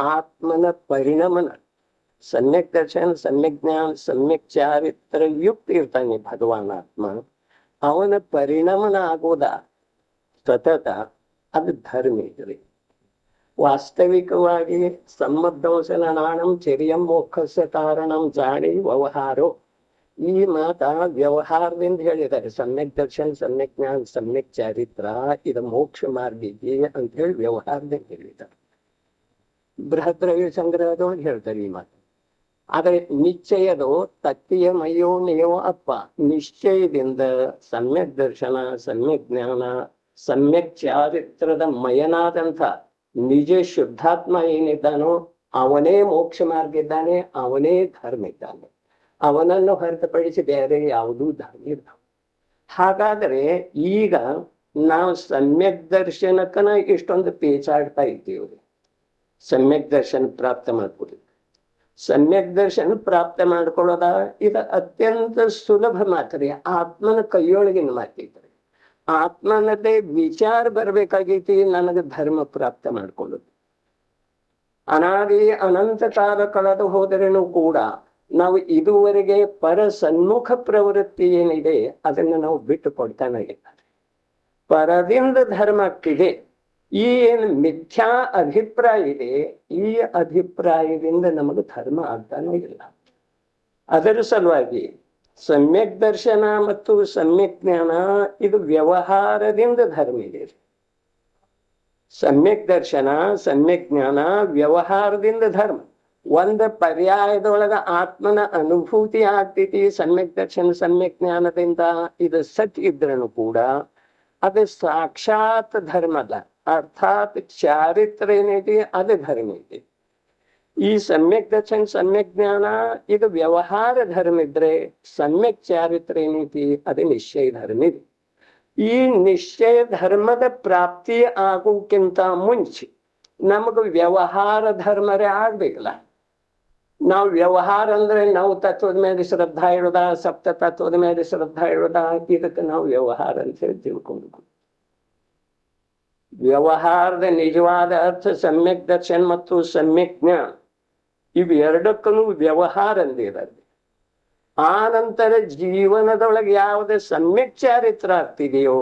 ಆತ್ಮನ ಪರಿಣಮನ ಸಮ್ಯಕ್ ದರ್ಶನ, ಸಮ್ಯಕ್ ಜ್ಞಾನ, ಸಮ್ಯಕ್ ಚಾರಿತ್ರ ಯುಕ್ತ ಇರ್ತಾನೆ ಭಗವಾನ್ ಆತ್ಮ. ಅವನ ಪರಿಣಮನ ಆಗೋದ ಸತತ ಅದು ಧರ್ಮ ಇದ್ರಿ. ವಾಸ್ತವಿಕವಾಗಿ ಸಮ್ಮದ್ದೌಸಲನಾಣಂ ಚರ್ಯಂ ಮೋಕ್ಷಸ್ಯ ಕಾರಣಂ ಜಾಣಿ ವ್ಯವಹಾರೋ. ಈ ಮಾತ ವ್ಯವಹಾರದಿಂದ ಹೇಳಿದ್ದಾರೆ. ಸಮ್ಯಕ್ ದರ್ಶನ್, ಸಮ್ಯಕ್ ಜ್ಞಾನ, ಸಮ್ಯಕ್ ಚಾರಿತ್ರ ಇದು ಮೋಕ್ಷ ಮಾರ್ಗಿಗೆ ಅಂತ ಹೇಳಿ ವ್ಯವಹಾರದಿಂದ ಹೇಳಿದ್ದಾರೆ. ಬೃಹದ್ರವ್ಯ ಸಂಗ್ರಹದೊಳಗೆ ಹೇಳ್ತಾರೆ ಈ ಮಾತು. ಆದರೆ ನಿಶ್ಚಯದು ತತ್ತಿಯ ಮಯ್ಯೋ ನಿಯೋ ಅಪ್ಪ. ನಿಶ್ಚಯದಿಂದ ಸಮ್ಯಕ್ ದರ್ಶನ, ಸಮ್ಯಕ್ ಜ್ಞಾನ, ಸಮ್ಯಕ್ ಚಾರಿತ್ರದ ಮಯನಾದಂಥ ನಿಜ ಶುದ್ಧಾತ್ಮ ಏನಿದ್ದಾನೋ ಅವನೇ ಮೋಕ್ಷ ಮಾರ್ಗ ಇದ್ದಾನೆ, ಅವನೇ ಧರ್ಮ ಇದ್ದಾನೆ. ಅವನನ್ನು ಹೊರತುಪಡಿಸಿ ಬೇರೆ ಯಾವುದೂ ಧರ್ಮ ಇಲ್ಲ. ಹಾಗಾದರೆ ಈಗ ನಾವು ಸಮ್ಯಕ್ ದರ್ಶನಕ್ಕನ ಇಷ್ಟೊಂದು ಪೇಚಾಡ್ತಾ ಇದ್ದೀವಿ. ಸಮ್ಯಕ್ ದರ್ಶನ ಪ್ರಾಪ್ತ ಮಾಡ್ಕೊಳ್ಳಿ. ಸಮ್ಯಕ್ ದರ್ಶನ ಪ್ರಾಪ್ತ ಮಾಡ್ಕೊಳ್ಳೋದ ಇದು ಅತ್ಯಂತ ಸುಲಭ ಮಾತ್ರಿ. ಆತ್ಮನ ಕೈಯೊಳಗಿನ ಮಾತಿದ್ರೆ ಆತ್ಮನದೇ ವಿಚಾರ ಬರ್ಬೇಕಾಗೈತಿ. ನನಗೆ ಧರ್ಮ ಪ್ರಾಪ್ತ ಮಾಡ್ಕೊಳ್ಳೋದು ಅನಾದಿ ಅನಂತ ಕಾಲ ಕಳೆದು ಹೋದರೇನು ಕೂಡ ನಾವು ಇದುವರೆಗೆ ಪರ ಸನ್ಮುಖ ಪ್ರವೃತ್ತಿ ಏನಿದೆ ಅದನ್ನು ನಾವು ಬಿಟ್ಟು ಕೊಡ್ತಾನೆ ಇದ್ದಾರೆ. ಪರದಿಂದ ಧರ್ಮ ಆಗ್ತಿದೆ. ಈ ಏನು ಮಿಥ್ಯಾ ಅಭಿಪ್ರಾಯ ಇದೆ, ಈ ಅಭಿಪ್ರಾಯದಿಂದ ನಮಗೆ ಧರ್ಮ ಆಗ್ತಾನೆ ಇಲ್ಲ. ಅದರ ಸಲುವಾಗಿ ಸಮ್ಯಕ್ ದರ್ಶನ ಮತ್ತು ಸಮ್ಯಕ್ ಜ್ಞಾನ ಇದು ವ್ಯವಹಾರದಿಂದ ಧರ್ಮ ಇದೆ. ಸಮ್ಯಕ್ ದರ್ಶನ, ಸಮ್ಯಕ್ ಜ್ಞಾನ ವ್ಯವಹಾರದಿಂದ ಧರ್ಮ. ಒಂದು ಪರ್ಯಾಯದೊಳಗ ಆತ್ಮನ ಅನುಭೂತಿ ಆಗ್ತೈತಿ ಸಮ್ಯಕ್ ದರ್ಶನ, ಸಮ್ಯಕ್ ಜ್ಞಾನದಿಂದ. ಇದು ಸತ್ ಇದ್ರೂ ಕೂಡ ಅದು ಸಾಕ್ಷಾತ್ ಧರ್ಮ ಅಲ್ಲ. ಅರ್ಥಾತ್ ಚಾರಿತ್ರ ಏನೈತಿ ಅದು ಧರ್ಮ ಐತಿ. ಈ ಸಮ್ಯಕ್ ದರ್ಶನ, ಸಮ್ಯಕ್ ಜ್ಞಾನ ಇದು ವ್ಯವಹಾರ ಧರ್ಮ ಇದ್ರೆ, ಸಮ್ಯಕ್ ಚಾರಿತ್ರ ಏನೈತಿ ಅದು ನಿಶ್ಚಯ ಧರ್ಮ ಇದೆ. ಈ ನಿಶ್ಚಯ ಧರ್ಮದ ಪ್ರಾಪ್ತಿ ಆಗೋಕ್ಕಿಂತ ಮುಂಚೆ ನಮಗ ವ್ಯವಹಾರ ಧರ್ಮರೇ ಆಗ್ಬೇಕಲ್ಲ. ನಾವು ವ್ಯವಹಾರ ಅಂದ್ರೆ ನಾವು ತತ್ವದ ಮೇಲೆ ಶ್ರದ್ಧಾ ಇಡೋದ, ಸಪ್ತ ತತ್ವದ ಮೇಲೆ ಶ್ರದ್ಧಾ ಇಡೋದ, ಇದಕ್ಕೆ ನಾವು ವ್ಯವಹಾರ ಅಂತ ಹೇಳಿ ತಿಳ್ಕೊಂಡು. ವ್ಯವಹಾರದ ನಿಜವಾದ ಅರ್ಥ ಸಮ್ಯಕ್ ದರ್ಶನ ಮತ್ತು ಸಮ್ಯಕ್ ಜ್ಞಾನ ಇವು ಎರಡಕ್ಕೂ ವ್ಯವಹಾರ ಅಂದಿದ್ದಾರೆ. ಆ ನಂತರ ಜೀವನದೊಳಗೆ ಯಾವುದೇ ಸಮ್ಯಕ್ ಚಾರಿತ್ರ ಆಗ್ತಿದೆಯೋ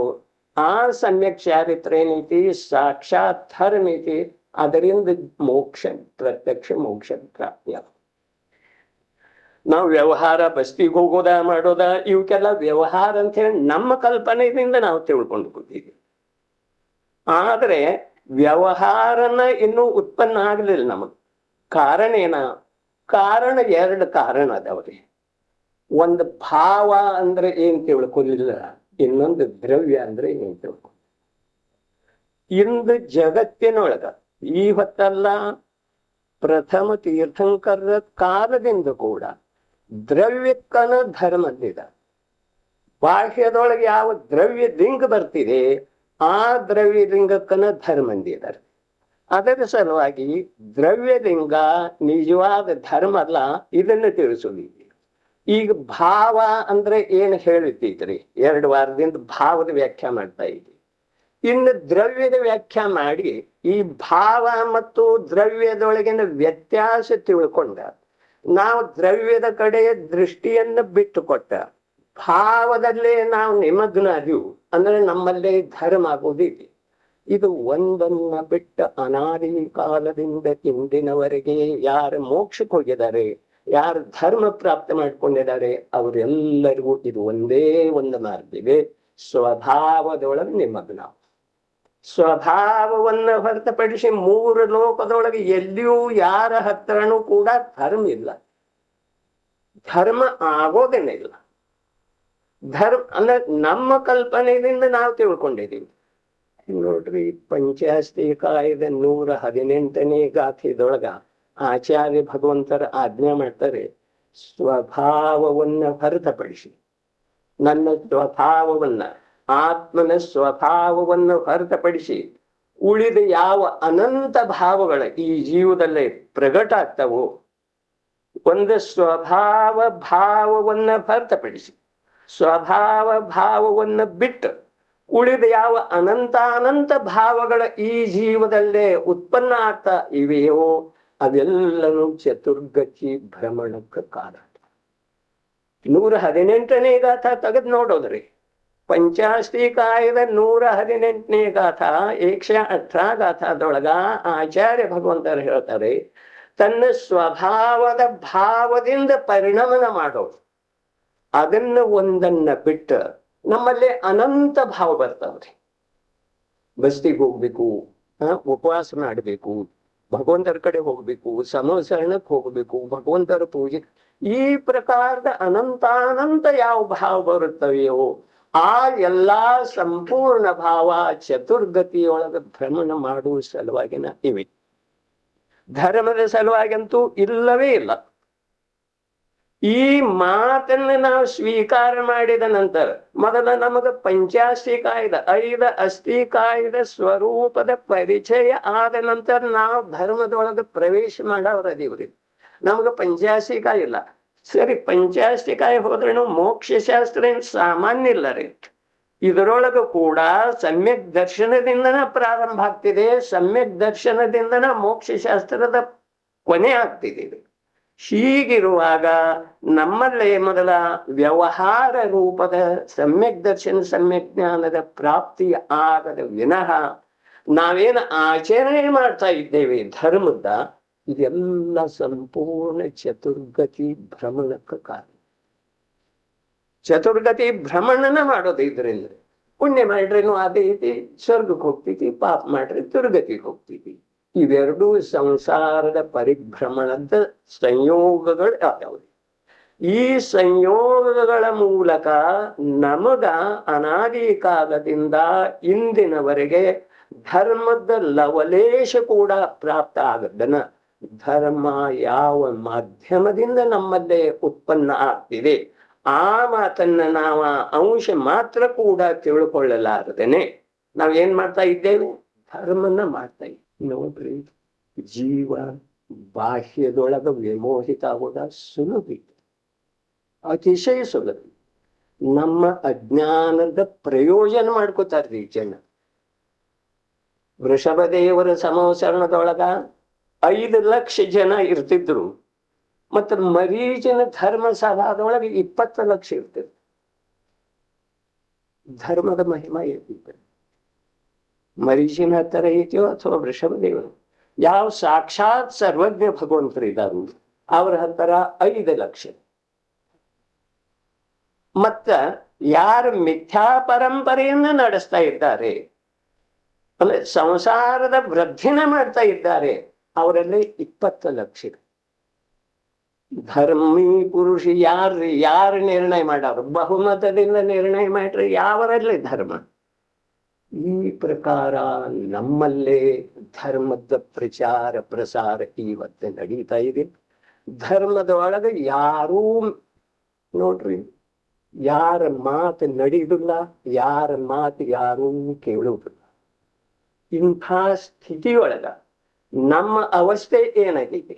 ಆ ಸಮ್ಯಕ್ ಚಾರಿತ್ರ ಏನೈತಿ ಸಾಕ್ಷಾತ್ ಧರ್ಮ ಐತಿ. ಅದರಿಂದ ಮೋಕ್ಷ, ಪ್ರತ್ಯಕ್ಷ ಮೋಕ್ಷ ಪ್ರಾಪ್ತಿ. ನಾವು ವ್ಯವಹಾರ ಬಸ್ತಿಗೆ ಹೋಗೋದ ಮಾಡೋದ ಇವಕ್ಕೆಲ್ಲ ವ್ಯವಹಾರ ಅಂತ ಹೇಳಿ ನಮ್ಮ ಕಲ್ಪನೆಯಿಂದ ನಾವು ತಿಳ್ಕೊಂಡು ಕೂತೀವಿ. ಆದ್ರೆ ವ್ಯವಹಾರನ ಇನ್ನೂ ಉತ್ಪನ್ನ ಆಗ್ಲಿಲ್ಲ ನಮಗ್. ಕಾರಣ ಏನ? ಕಾರಣ ಎರಡು ಕಾರಣ ಅದಾವ್ರಿ. ಒಂದು ಭಾವ ಅಂದ್ರೆ ಏನ್ ತಿಳ್ಕೊಲಿಲ್ಲ, ಇನ್ನೊಂದು ದ್ರವ್ಯ ಅಂದ್ರೆ ಏನ್ ತಿಳ್ಕೊ. ಇಂದು ಜಗತ್ತಿನೊಳಗ ಈ ಹೊತ್ತಲ್ಲ, ಪ್ರಥಮ ತೀರ್ಥಂಕರ ಕಾಲದಿಂದ ಕೂಡ ದ್ರವ್ಯಕ್ಕನ ಧರ್ಮದಿದ. ಬಾಹ್ಯದೊಳಗೆ ಯಾವ ದ್ರವ್ಯ ಲಿಂಗ ಬರ್ತಿದೆ ಆ ದ್ರವ್ಯ ಲಿಂಗಕ್ಕನ ಧರ್ಮ ಅಂದಿದ್ದಾರೆ. ಅದರ ಸಲುವಾಗಿ ದ್ರವ್ಯಲಿಂಗ ನಿಜವಾದ ಧರ್ಮ ಅಲ್ಲ, ಇದನ್ನು ತಿಳಿಸುವುದಿದೆ. ಈಗ ಭಾವ ಅಂದ್ರೆ ಏನು ಹೇಳ್ತಿದ್ರಿ, 2 ವಾರದಿಂದ ಭಾವದ ವ್ಯಾಖ್ಯಾ ಮಾಡ್ತಾ ಇದ್ವಿ. ಇನ್ನು ದ್ರವ್ಯದ ವ್ಯಾಖ್ಯಾ ಮಾಡಿ ಈ ಭಾವ ಮತ್ತು ದ್ರವ್ಯದೊಳಗಿನ ವ್ಯತ್ಯಾಸ ತಿಳ್ಕೊಂಡ ನಾವು ದ್ರವ್ಯದ ಕಡೆ ದೃಷ್ಟಿಯನ್ನು ಬಿಟ್ಟು ಕೊಟ್ಟ ಭಾವದಲ್ಲೇ ನಾವು ನಿಮಗ್ನ ಅದೀವು ಅಂದ್ರೆ ನಮ್ಮಲ್ಲೇ ಧರ್ಮ ಆಗೋದಿದೆ. ಇದು ಒಂದನ್ನ ಬಿಟ್ಟ ಅನಾದಿ ಕಾಲದಿಂದ ಇಂದಿನವರೆಗೆ ಯಾರು ಮೋಕ್ಷಕ್ಕೆ ಹೋಗಿದ್ದಾರೆ, ಯಾರು ಧರ್ಮ ಪ್ರಾಪ್ತ ಮಾಡ್ಕೊಂಡಿದ್ದಾರೆ ಅವರೆಲ್ಲರಿಗೂ ಇದು ಒಂದೇ ಒಂದು ಮಾರ್ಗವಿದೆ. ಸ್ವಭಾವದೊಳಗೆ ನಿಮಗ್ನ. ಸ್ವಭಾವವನ್ನು ಹೊರತುಪಡಿಸಿ 3 ಲೋಕದೊಳಗೆ ಎಲ್ಲಿಯೂ ಯಾರ ಹತ್ರನೂ ಕೂಡ ಧರ್ಮ ಇಲ್ಲ. ಧರ್ಮ ಆಗೋದೇನೆ ಇಲ್ಲ. ಧರ್ಮ ಅಂದ್ರೆ ನಮ್ಮ ಕಲ್ಪನೆಯಿಂದ ನಾವು ತಿಳ್ಕೊಂಡಿದ್ದೀವಿ. ನೋಡ್ರಿ, ಪಂಚಾಸ್ತಿಕಾಯದ 118ನೇ ಗಾಥೆದೊಳಗ ಆಚಾರ್ಯ ಭಗವಂತರ ಆಜ್ಞೆ ಮಾಡ್ತಾರೆ, ಸ್ವಭಾವವನ್ನ ಹೊರತುಪಡಿಸಿ, ನನ್ನ ಸ್ವಭಾವವನ್ನ, ಆತ್ಮನ ಸ್ವಭಾವವನ್ನು ಹೊರತುಪಡಿಸಿ ಉಳಿದ ಯಾವ ಅನಂತ ಭಾವಗಳ ಈ ಜೀವದಲ್ಲೇ ಪ್ರಗಟ ಆಗ್ತಾವೋ, ಒಂದು ಸ್ವಭಾವ ಭಾವವನ್ನ ಹೊರತುಪಡಿಸಿ, ಸ್ವಭಾವ ಭಾವವನ್ನ ಬಿಟ್ಟು ಉಳಿದ ಯಾವ ಅನಂತಾನಂತ ಭಾವಗಳ ಈ ಜೀವದಲ್ಲೇ ಉತ್ಪನ್ನ ಆಗ್ತಾ ಇವೆಯೋ ಅವೆಲ್ಲನೂ ಚತುರ್ಗತಿ ಭ್ರಮಣಕ್ಕೆ ಕಾರಣ. 118ನೇ ಗಾಥಾ ತೆಗೆದು ನೋಡೋದ್ರಿ. ಪಂಚಾಸ್ತಿಕಾಯದ 118ನೇ ಗಾಥಾ 118 ಗಾಥಾದೊಳಗ ಆಚಾರ್ಯ ಭಗವಂತರು ಹೇಳ್ತಾರೆ, ತನ್ನ ಸ್ವಭಾವದ ಭಾವದಿಂದ ಪರಿಣಮನ ಮಾಡೋದು. ಅದನ್ನ ಒಂದನ್ನ ಬಿಟ್ಟ ನಮ್ಮಲ್ಲಿ ಅನಂತ ಭಾವ ಬರ್ತಾವ್ರಿ. ಬಸ್ತಿಗೆ ಹೋಗ್ಬೇಕು, ಉಪವಾಸ ಮಾಡಬೇಕು, ಭಗವಂತರ ಕಡೆ ಹೋಗ್ಬೇಕು, ಸಮಸರಣಕ್ಕೆ ಹೋಗ್ಬೇಕು, ಭಗವಂತರ ಪೂಜೆ, ಈ ಪ್ರಕಾರದ ಅನಂತಾನಂತ ಯಾವ ಭಾವ ಬರುತ್ತವೆಯೋ ಆ ಎಲ್ಲಾ ಸಂಪೂರ್ಣ ಭಾವ ಚತುರ್ಗತಿಯೊಳಗ ಭ್ರಮಣ ಮಾಡುವ ಸಲುವಾಗಿನ ಇವೆ. ಧರ್ಮದ ಸಲುವಾಗಿಂತೂ ಇಲ್ಲವೇ ಇಲ್ಲ. ಈ ಮಾತನ್ನ ನಾವು ಸ್ವೀಕಾರ ಮಾಡಿದ ನಂತರ ಮೊದಲ ನಮಗ ಪಂಚಾಸ್ತಿಕಾಯದ 5 ಅಸ್ಥಿಕಾಯದ ಸ್ವರೂಪದ ಪರಿಚಯ ಆದ ನಂತರ ನಾವು ಧರ್ಮದೊಳಗೆ ಪ್ರವೇಶ ಮಾಡವ್ರದೀವ್ರಿ. ನಮಗ ಪಂಚಾಸ್ತಿಕಾಯ ಇಲ್ಲ. ಸರಿ, ಪಂಚಾಸ್ತಿಕಾಯ ಹೋದ್ರೆ ನಾವು ಮೋಕ್ಷಶಾಸ್ತ್ರ ಏನ್ ಸಾಮಾನ್ಯ ಇಲ್ಲ ರೀ. ಇದರೊಳಗ ಕೂಡ ಸಮ್ಯಕ್ ದರ್ಶನದಿಂದನ ಪ್ರಾರಂಭ ಆಗ್ತಿದೆ, ಸಮ್ಯಕ್ ದರ್ಶನದಿಂದನ ಮೋಕ್ಷಶಾಸ್ತ್ರದ ಕೊನೆ ಆಗ್ತಿದೆ. ಹೀಗಿರುವಾಗ ನಮ್ಮಲ್ಲೇ ಮೊದಲ ವ್ಯವಹಾರ ರೂಪದ ಸಮ್ಯಕ್ ದರ್ಶನ ಸಮ್ಯಕ್ ಜ್ಞಾನದ ಪ್ರಾಪ್ತಿ ಆಗದ ವಿನಃ ನಾವೇನು ಆಚರಣೆ ಮಾಡ್ತಾ ಇದ್ದೇವೆ ಧರ್ಮದ, ಇದೆಲ್ಲ ಸಂಪೂರ್ಣ ಚತುರ್ಗತಿ ಭ್ರಮಣಕ್ಕೆ ಕಾರಣ. ಚತುರ್ಗತಿ ಭ್ರಮಣನ ಮಾಡೋದು. ಇದರಿಂದ ಪುಣ್ಯ ಮಾಡ್ರೇನು ಅದೇ ಐತಿ, ಸ್ವರ್ಗಕ್ಕೆ ಹೋಗ್ತೈತಿ, ಪಾಪ ಮಾಡ್ರಿ ದುರ್ಗತಿಗೆ ಹೋಗ್ತೈತಿ. ಇವೆರಡೂ ಸಂಸಾರದ ಪರಿಭ್ರಮಣದ ಸಂಯೋಗಗಳು ಯಾವ್ಯಾವ. ಈ ಸಂಯೋಗಗಳ ಮೂಲಕ ನಮಗ ಅನಾದಿ ಕಾಲದಿಂದ ಇಂದಿನವರೆಗೆ ಧರ್ಮದ ಲವಲೇಶ ಕೂಡ ಪ್ರಾಪ್ತ ಆಗದನ ಧರ್ಮ ಯಾವ ಮಾಧ್ಯಮದಿಂದ ನಮ್ಮಲ್ಲೇ ಉತ್ಪನ್ನ ಆಗ್ತಿದೆ ಆ ಮಾತನ್ನ ನಾವು ಅಂಶ ಮಾತ್ರ ಕೂಡ ತಿಳ್ಕೊಳ್ಳಲಾರದೇನೆ ನಾವೇನ್ ಮಾಡ್ತಾ ಇದ್ದೇವೆ, ಧರ್ಮನ ಮಾಡ್ತಾ ಇದ್ದೇವೆ. ನೋಡ್ರಿ, ಜೀವ ಬಾಹ್ಯದೊಳಗ ವಿಮೋಹಿತ ಆಗೋದ ಸುಲಭ, ಅತಿಶಯ ಸುಲಭ. ನಮ್ಮ ಅಜ್ಞಾನದ ಪ್ರಯೋಜನ ಮಾಡ್ಕೋತಾರ್ರಿ ಜನ. ವೃಷಭದೇವರ ಸಮವಸರಣದೊಳಗ 5 ಲಕ್ಷ ಜನ ಇರ್ತಿದ್ರು, ಮತ್ತ ಮರೀಚಿನ ಧರ್ಮಸಭಾದೊಳಗೆ 20 ಲಕ್ಷ ಇರ್ತಿದ್ರು. ಧರ್ಮದ ಮಹಿಮಾ ಇರ್ತಿತ್ತು. ಮರೀಚಿನ ಹತ್ತರ ಐತಿಯೋ ಅಥವಾ ವೃಷಭದೇವರು, ಯಾವ ಸಾಕ್ಷಾತ್ ಸರ್ವಜ್ಞ ಭಗವಂತರು ಇದ್ದಾರು ಅವ್ರ ಹತ್ತರ 5 ಲಕ್ಷ. ಮತ್ತ ಯಾರು ಮಿಥ್ಯಾ ಪರಂಪರೆಯನ್ನ ನಡೆಸ್ತಾ ಇದ್ದಾರೆ, ಅಂದ್ರೆ ಸಂಸಾರದ ವೃದ್ಧಿನ ಮಾಡ್ತಾ ಇದ್ದಾರೆ, ಅವರಲ್ಲಿ 20 ಲಕ್ಷ. ಧರ್ಮಿ ಪುರುಷ ಯಾರು ನಿರ್ಣಯ ಮಾಡವ್ರು? ಬಹುಮತದಿಂದ ನಿರ್ಣಯ ಮಾಡ್ರಿ ಯಾವರಲ್ಲಿ ಧರ್ಮ. ಈ ಪ್ರಕಾರ ನಮ್ಮಲ್ಲೇ ಧರ್ಮದ ಪ್ರಚಾರ ಪ್ರಸಾರ ಇವತ್ತು ನಡೀತಾ ಇದೆ. ಧರ್ಮದ ಒಳಗೆ ಯಾರೂ ನೋಡ್ರಿ, ಯಾರ ಮಾತು ನಡೆಯುವುದಿಲ್ಲ, ಯಾರ ಮಾತು ಯಾರೂ ಕೇಳುವುದಿಲ್ಲ. ಇಂಥ ಸ್ಥಿತಿಯೊಳಗ ನಮ್ಮ ಅವಸ್ಥೆ ಏನಾಗಿದೆ?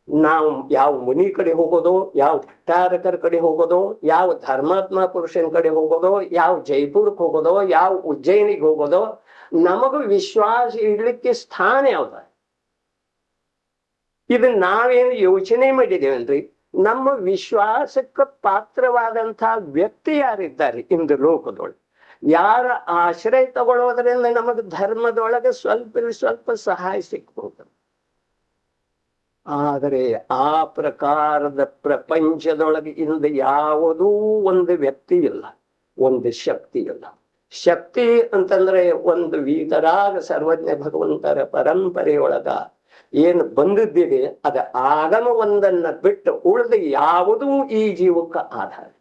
ನಾವು ಯಾವ ಮುನಿ ಕಡೆ ಹೋಗೋದೋ, ಯಾವ ಭಟ್ಟಾರಕರ ಕಡೆ ಹೋಗೋದೋ, ಯಾವ ಧರ್ಮಾತ್ಮ ಪುರುಷನ ಕಡೆ ಹೋಗೋದೋ, ಯಾವ ಜೈಪುರಕ್ಕೆ ಹೋಗೋದೋ, ಯಾವ ಉಜ್ಜಯಿನಿಗೆ ಹೋಗೋದೋ, ನಮಗೂ ವಿಶ್ವಾಸ ಇಡ್ಲಿಕ್ಕೆ ಸ್ಥಾನ ಯಾವ್ದ? ಇದನ್ನ ನಾವೇನು ಯೋಚನೆ ಮಾಡಿದೇವನ್ರಿ? ನಮ್ಮ ವಿಶ್ವಾಸಕ್ಕೆ ಪಾತ್ರವಾದಂಥ ವ್ಯಕ್ತಿ ಯಾರಿದ್ದಾರೆ ಇಂದು ಲೋಕದೊಳಗೆ? ಯಾರ ಆಶ್ರಯ ತಗೊಳ್ಳೋದ್ರಿಂದ ನಮಗೆ ಧರ್ಮದೊಳಗೆ ಸ್ವಲ್ಪ ಸಹಾಯ ಸಿಕ್ಬಹುದು. ಆದರೆ ಆ ಪ್ರಕಾರದ ಪ್ರಪಂಚದೊಳಗೆ ಇಂದು ಯಾವುದೂ ಒಂದು ವ್ಯಕ್ತಿ ಇಲ್ಲ, ಒಂದು ಶಕ್ತಿ ಇಲ್ಲ. ಶಕ್ತಿ ಅಂತಂದ್ರೆ ಒಂದು ವೀತರಾಗ ಸರ್ವಜ್ಞ ಭಗವಂತರ ಪರಂಪರೆಯೊಳಗ ಏನು ಬಂದಿದ್ದಿದೆ ಅದ ಆಗಮ ಒಂದನ್ನ ಬಿಟ್ಟು ಉಳಿದ ಯಾವುದೂ ಈ ಜೀವಕ್ಕೆ ಆಧಾರ.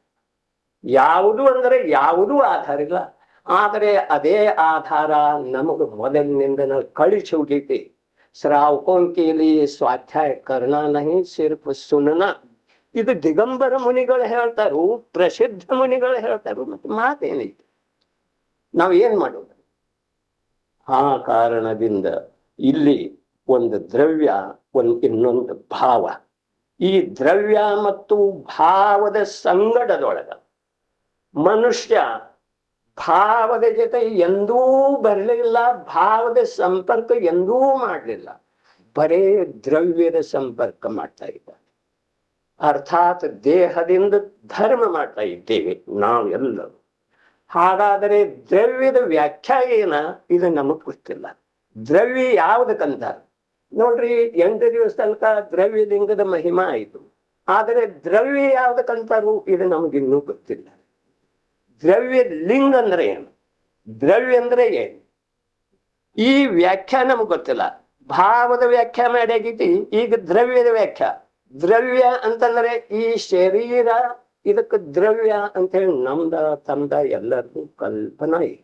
ಯಾವುದು ಅಂದ್ರೆ ಯಾವುದೂ ಆಧಾರ ಇಲ್ಲ. ಆದರೆ ಅದೇ ಆಧಾರ ನಮಗೆ ಮೊದಲಿನಿಂದ ಕಳಿಸಿ ಹೋಗೈತಿ. श्रावकों के लिए स्वाध्याय करना नहीं सिर्फ सुनना. ಇದು ದಿಗಂಬರ ಮುನಿಗಳು ಹೇಳ್ತಾರು, ಪ್ರಸಿದ್ಧ ಮುನಿಗಳು ಹೇಳ್ತಾರು. ಮತ್ತೆ ಮಾತೇನೈತಿ? ನಾವ್ ಏನ್ ಮಾಡೋದು? ಆ ಕಾರಣದಿಂದ ಇಲ್ಲಿ ಒಂದು ದ್ರವ್ಯ, ಇನ್ನೊಂದು ಭಾವ. ಈ ದ್ರವ್ಯ ಮತ್ತು ಭಾವದ ಸಂಗಡದೊಳಗ ಮನುಷ್ಯ ಭಾವದ ಜೊತೆ ಎಂದೂ ಬರಲಿಲ್ಲ, ಭಾವದ ಸಂಪರ್ಕ ಎಂದೂ ಮಾಡಲಿಲ್ಲ. ಬರೇ ದ್ರವ್ಯದ ಸಂಪರ್ಕ ಮಾಡ್ತಾ ಇದ್ದಾರೆ. ಅರ್ಥಾತ್ ದೇಹದಿಂದ ಧರ್ಮ ಮಾಡ್ತಾ ಇದ್ದೇವೆ ನಾವೆಲ್ಲರೂ. ಹಾಗಾದರೆ ದ್ರವ್ಯದ ವ್ಯಾಖ್ಯಾ ಏನ ಇದು ನಮಗ್ ಗೊತ್ತಿಲ್ಲ. ದ್ರವ್ಯ ಯಾವುದಕ್ಕಂತ ನೋಡ್ರಿ, 8 ದಿವಸ ತನಕ ದ್ರವ್ಯ ಲಿಂಗದ ಮಹಿಮಾ ಆಯಿತು. ಆದರೆ ದ್ರವ್ಯ ಯಾವುದಕ್ಕಂತಾರು ಇದು ನಮಗಿನ್ನೂ ಗೊತ್ತಿಲ್ಲ. ದ್ರವ್ಯ ಲಿಂಗ ಅಂದ್ರೆ ಏನು, ದ್ರವ್ಯ ಅಂದ್ರೆ ಏನು, ಈ ವ್ಯಾಖ್ಯಾ ನಮ್ಗೆ ಗೊತ್ತಿಲ್ಲ. ಭಾವದ ವ್ಯಾಖ್ಯಾ ಮಾಡ್ಯಾಗೈತಿ, ಈಗ ದ್ರವ್ಯದ ವ್ಯಾಖ್ಯಾ. ದ್ರವ್ಯ ಅಂತಂದ್ರೆ ಈ ಶರೀರ, ಇದಕ್ಕೆ ದ್ರವ್ಯ ಅಂತ ಹೇಳಿ ನಮ್ದ ತಮ್ದ ಎಲ್ಲರಿಗೂ ಕಲ್ಪನಾ ಇದೆ.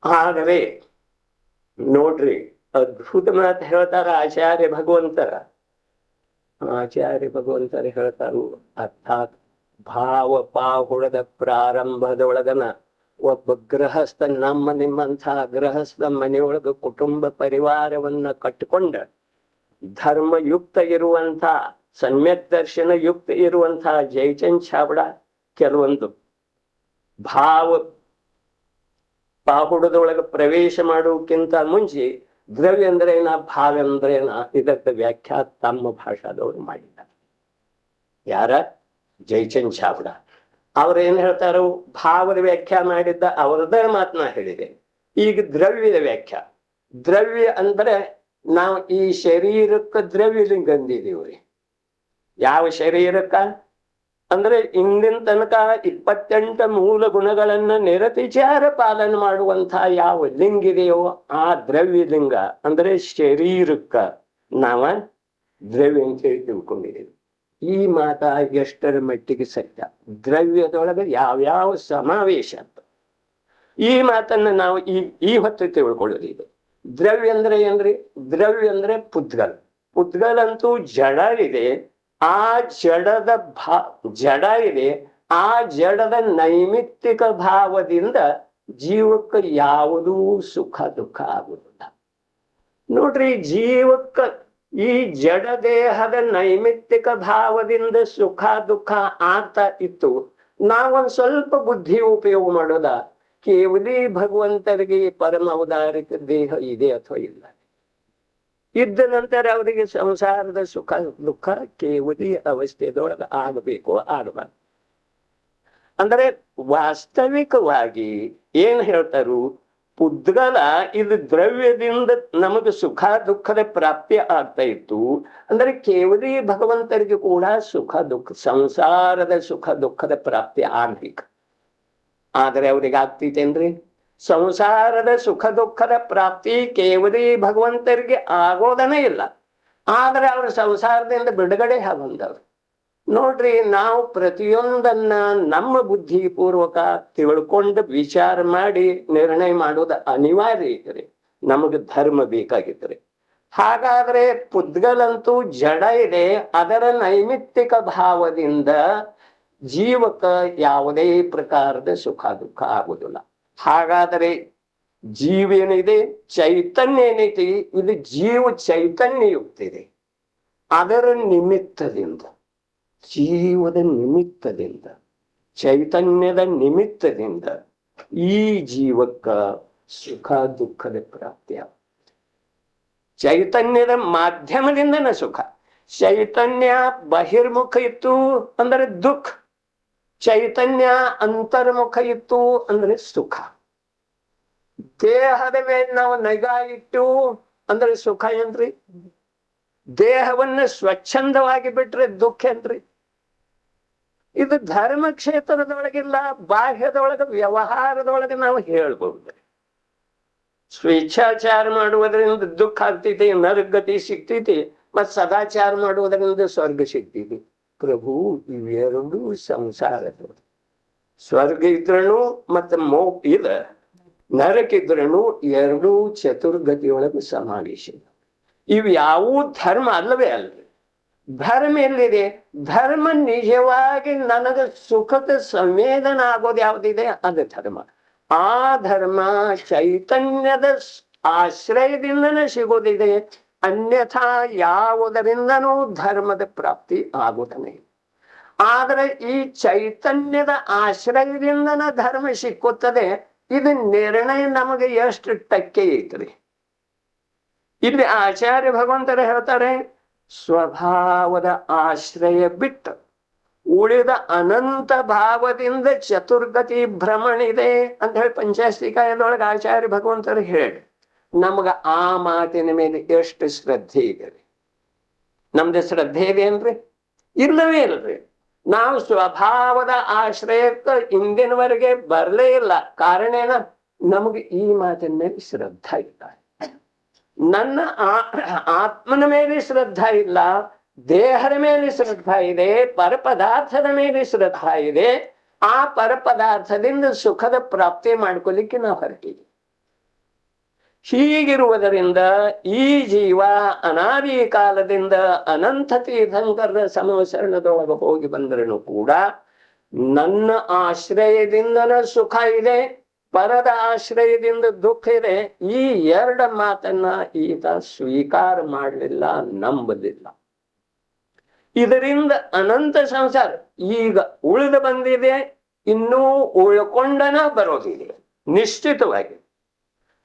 ಆದರೆ ನೋಡ್ರಿ, ಅದ್ಭುತ ಮಾತು ಹೇಳ್ತಾರ ಆಚಾರ್ಯ ಭಗವಂತರ ಹೇಳ್ತಾರು. ಅರ್ಥಾತ್ ಭಾವ ಪಾಹುಳದ ಪ್ರಾರಂಭದೊಳಗನ ಒಬ್ಬ ಗೃಹಸ್ಥ, ನಿಮ್ಮಂಥ ಗೃಹಸ್ಥ ಮನೆಯೊಳಗ ಕುಟುಂಬ ಪರಿವಾರವನ್ನ ಕಟ್ಟಿಕೊಂಡ ಧರ್ಮಯುಕ್ತ ಇರುವಂಥ, ಸಮ್ಯಕ್ ದರ್ಶನ ಯುಕ್ತ ಇರುವಂಥ ಜಯಚಂದ್ ಚಾವ್ಡಾ ಕೆಲವೊಂದು ಭಾವ ಪಾಹುಡದೊಳಗೆ ಪ್ರವೇಶ ಮಾಡೋಕ್ಕಿಂತ ಮುಂಚೆ ದ್ರವ್ಯ ಅಂದ್ರೇನ, ಭಾವ ಅಂದ್ರೇನ, ಇದಕ್ಕೆ ವ್ಯಾಖ್ಯಾ ತಮ್ಮ ಭಾಷಾದವರು ಮಾಡಿದ್ದಾರೆ. ಯಾರ? ಜಯಚಂದ್ ಚಾವ್ಡಾ. ಅವ್ರೇನ್ ಹೇಳ್ತಾರೋ, ಭಾವದ ವ್ಯಾಖ್ಯಾ ಮಾಡಿದ್ದ ಅವರದೇ ಮಾತನ್ನ ಹೇಳಿದೆ. ಈಗ ದ್ರವ್ಯದ ವ್ಯಾಖ್ಯಾ. ದ್ರವ್ಯ ಅಂದ್ರೆ ನಾವು ಈ ಶರೀರಕ್ಕೆ ದ್ರವ್ಯಲಿಂಗ ಅಂದಿದೀವ್ರಿ. ಯಾವ ಶರೀರಕ್ಕ ಅಂದ್ರೆ ಇಂದಿನ ತನಕ 28 ಮೂಲ ಗುಣಗಳನ್ನ ನಿರತಿಚಾರ ಪಾಲನೆ ಮಾಡುವಂತಹ ಯಾವ ಲಿಂಗ ಇದೆಯೋ ಆ ದ್ರವ್ಯ ಲಿಂಗ ಅಂದ್ರೆ ಶರೀರಕ್ಕ ನಾವ ದ್ರವ್ಯ ಅಂತ ಹೇಳಿ ತಿಳ್ಕೊಂಡಿದ್ದೀವಿ. ಈ ಮಾತ ಎಷ್ಟರ ಮಟ್ಟಿಗೆ ಸತ್ಯ? ದ್ರವ್ಯದೊಳಗೆ ಯಾವ್ಯಾವ ಸಮಾವೇಶ ಅಂತ ಈ ಮಾತನ್ನ ನಾವು ಈ ಹೊತ್ತು ತಿಳ್ಕೊಳ್ಳೋದು. ದ್ರವ್ಯ ಅಂದ್ರೆ ಏನ್ರಿ? ದ್ರವ್ಯ ಅಂದ್ರೆ ಪುದ್ಗಲ್. ಪುದ್ಗಲ್ ಜಡ ಇದೆ. ಆ ಜಡ ಇದೆ. ಆ ಜಡದ ನೈಮಿತ್ತಿಕ ಭಾವದಿಂದ ಜೀವಕ್ಕೆ ಯಾವುದೂ ಸುಖ ದುಃಖ ಆಗುವುದಿಲ್ಲ. ನೋಡ್ರಿ, ಜೀವಕ್ಕ ಈ ಜಡ ದೇಹದ ನೈಮಿತ್ತಿಕ ಭಾವದಿಂದ ಸುಖ ದುಃಖ ಆಗ್ತಾ ಇತ್ತು. ನಾವೊಂದ್ ಸ್ವಲ್ಪ ಬುದ್ಧಿ ಉಪಯೋಗ ಮಾಡೋದ, ಕೇವಲಿ ಭಗವಂತರಿಗೆ ಪರಮ ಔದಾರಿಕ ದೇಹ ಇದೆ ಅಥವಾ ಇಲ್ಲ, ಇದ್ದ ನಂತರ ಅವರಿಗೆ ಸಂಸಾರದ ಸುಖ ದುಃಖ ಕೇವಲಿ ಅವಸ್ಥೆದೊಳಗೆ ಆಗಬೇಕು, ಆಗಬಾರ್ದು. ಅಂದ್ರೆ ವಾಸ್ತವಿಕವಾಗಿ ಏನ್ ಹೇಳ್ತಾರು, ಪುದ್ಗಲ ಇದು ದ್ರವ್ಯದಿಂದ ನಮಗೆ ಸುಖ ದುಃಖದ ಪ್ರಾಪ್ತಿ ಆಗ್ತಾ ಇತ್ತು. ಅಂದ್ರೆ ಕೇವಲಿ ಭಗವಂತರಿಗೆ ಕೂಡ ಸುಖ ದುಃಖ, ಸಂಸಾರದ ಸುಖ ದುಃಖದ ಪ್ರಾಪ್ತಿ ಆಗ್ಬೇಕು. ಆದ್ರೆ ಅವ್ರಿಗೆ ಆಗ್ತೈತೇನ್ರಿ? ಸಂಸಾರದ ಸುಖ ದುಃಖದ ಪ್ರಾಪ್ತಿ ಕೇವಲಿ ಭಗವಂತರಿಗೆ ಆಗೋದನೇ ಇಲ್ಲ. ಆದ್ರೆ ಅವ್ರ ಸಂಸಾರದಿಂದ ಬಿಡುಗಡೆ ಬಂದವ್ರು. ನೋಡ್ರಿ, ನಾವು ಪ್ರತಿಯೊಂದನ್ನ ನಮ್ಮ ಬುದ್ಧಿ ಪೂರ್ವಕ ತಿಳ್ಕೊಂಡು ವಿಚಾರ ಮಾಡಿ ನಿರ್ಣಯ ಮಾಡೋದು ಅನಿವಾರ್ಯ ಇದ್ರೆ, ನಮಗೆ ಧರ್ಮ ಬೇಕಾಗಿದ್ರೆ. ಹಾಗಾದ್ರೆ ಪುದ್ಗಲಂತೂ ಜಡ ಇದೆ, ಅದರ ನೈಮಿತ್ತಿಕ ಭಾವದಿಂದ ಜೀವಕ ಯಾವುದೇ ಪ್ರಕಾರದ ಸುಖ ದುಃಖ ಆಗುದಿಲ್ಲ. ಹಾಗಾದರೆ ಜೀವ ಏನಿದೆ, ಚೈತನ್ಯ ಏನೈತಿ, ಇದು ಜೀವ ಚೈತನ್ಯಯುಕ್ತಿದೆ. ಅದರ ನಿಮಿತ್ತದಿಂದ, ಜೀವದ ನಿಮಿತ್ತದಿಂದ, ಚೈತನ್ಯದ ನಿಮಿತ್ತದಿಂದ ಈ ಜೀವಕ್ಕ ಸುಖ ದುಃಖದ ಪ್ರಾಪ್ತಿ ಆಗುತ್ತೆ. ಚೈತನ್ಯದ ಮಾಧ್ಯಮದಿಂದನ ಸುಖ. ಚೈತನ್ಯ ಬಹಿರ್ಮುಖ ಇತ್ತು ಅಂದ್ರೆ ದುಃಖ, ಚೈತನ್ಯ ಅಂತರ್ಮುಖ ಇತ್ತು ಅಂದ್ರೆ ಸುಖ. ದೇಹದ ಮೇಲೆ ನಾವು ನಿಗಾ ಇಟ್ಟು ಅಂದ್ರೆ ಸುಖ ಏನ್ರಿ? ದೇಹವನ್ನ ಸ್ವಚ್ಛಂದವಾಗಿ ಬಿಟ್ರೆ ದುಃಖ ಏನ್ರಿ? ಇದು ಧರ್ಮ ಕ್ಷೇತ್ರದೊಳಗಿಲ್ಲ, ಬಾಹ್ಯದೊಳಗೆ ವ್ಯವಹಾರದೊಳಗೆ ನಾವು ಹೇಳ್ಬಹುದು. ಸ್ವೇಚ್ಛಾಚಾರ ಮಾಡುವುದರಿಂದ ದುಃಖ ಆಗ್ತೈತಿ, ನರಗತಿ ಸಿಗ್ತೈತಿ, ಮತ್ ಸದಾಚಾರ ಮಾಡುವುದರಿಂದ ಸ್ವರ್ಗ ಸಿಗ್ತೈತಿ. ಪ್ರಭು, ಇವೆರಡೂ ಸಂಸಾರದೊಳಗೆ. ಸ್ವರ್ಗ ಇದ್ರೂ ಮತ್ತ ಇದ ನರಕಿದ್ರೂ ಎರಡೂ ಚತುರ್ಗತಿಯೊಳಗೆ ಸಮಾವೇಶ. ಇವು ಯಾವೂ ಧರ್ಮ ಅಲ್ಲವೇ ಅಲ್ರಿ. ಧರ್ಮ ಎಲ್ಲಿದೆ? ಧರ್ಮ ನಿಜವಾಗಿ ನನಗೆ ಸುಖದ ಸಂವೇದನ ಆಗೋದು ಯಾವ್ದಿದೆ ಅದು ಧರ್ಮ. ಆ ಧರ್ಮ ಚೈತನ್ಯದ ಆಶ್ರಯದಿಂದನೇ ಸಿಗೋದಿದೆ. ಅನ್ಯಥಾ ಯಾವುದರಿಂದನೂ ಧರ್ಮದ ಪ್ರಾಪ್ತಿ ಆಗುತ್ತಾನೆ. ಆದ್ರೆ ಈ ಚೈತನ್ಯದ ಆಶ್ರಯದಿಂದನ ಧರ್ಮ ಸಿಕ್ಕುತ್ತದೆ. ಇದು ನಿರ್ಣಯ ನಮಗೆ ಎಷ್ಟು ಟಕ್ಕೆ ಐತ್ರಿ? ಇಲ್ಲಿ ಆಚಾರ್ಯ ಭಗವಂತರು ಹೇಳ್ತಾರೆ, ಸ್ವಭಾವದ ಆಶ್ರಯ ಬಿಟ್ಟು ಉಳಿದ ಅನಂತ ಭಾವದಿಂದ ಚತುರ್ಗತಿ ಭ್ರಮಣಿದೆ ಅಂತ ಹೇಳಿ ಪಂಚಾಸ್ತಿಕಾಯದೊಳಗೆ ಆಚಾರ್ಯ ಭಗವಂತರು ಹೇಳಿ, ನಮಗ ಆ ಮಾತಿನ ಮೇಲೆ ಎಷ್ಟು ಶ್ರದ್ಧೆ ಇದೆ? ನಮ್ದು ಶ್ರದ್ಧೆ ಇದೆಯೇನ್ರಿ? ಇಲ್ಲವೇ ಇಲ್ರಿ. ನಾವು ಸ್ವಭಾವದ ಆಶ್ರಯಕ್ಕೆ ಇಂದಿನವರೆಗೆ ಬರಲೇ ಇಲ್ಲ. ಕಾರಣ ಏನ? ನಮಗೆ ಈ ಮಾತಿನ ಮೇಲೆ ಶ್ರದ್ಧಾ ಇಲ್ಲ. ನನ್ನ ಆತ್ಮನ ಮೇಲೆ ಶ್ರದ್ಧಾ ಇಲ್ಲ, ದೇಹದ ಮೇಲೆ ಶ್ರದ್ಧಾ ಇದೆ, ಪರಪದಾರ್ಥದ ಮೇಲೆ ಶ್ರದ್ಧಾ ಇದೆ. ಆ ಪರಪದಾರ್ಥದಿಂದ ಸುಖದ ಪ್ರಾಪ್ತಿ ಮಾಡ್ಕೊಲಿಕ್ಕೆ ನಾವು ಹೊರಟಿವಿ. ಹೀಗಿರುವುದರಿಂದ ಈ ಜೀವ ಅನಾದಿ ಕಾಲದಿಂದ ಅನಂತ ತೀರ್ಥಂಕರ ಸಂವಸರಣದೊಳಗೆ ಹೋಗಿ ಬಂದ್ರೂ ಕೂಡ ನನ್ನ ಆಶ್ರಯದಿಂದನ ಸುಖ ಇದೆ, ಪರದ ಆಶ್ರಯದಿಂದ ದುಃಖ ಇದೆ. ಈ ಎರಡು ಮಾತನ್ನ ಈತ ಸ್ವೀಕಾರ ಮಾಡಲಿಲ್ಲ, ನಂಬಲಿಲ್ಲ. ಇದರಿಂದ ಅನಂತ ಸಂಸಾರ ಈಗ ಉಳಿದು ಬಂದಿದೆ, ಇನ್ನೂ ಉಳ್ಕೊಂಡನ ಬರೋದಿದೆ ನಿಶ್ಚಿತವಾಗಿ.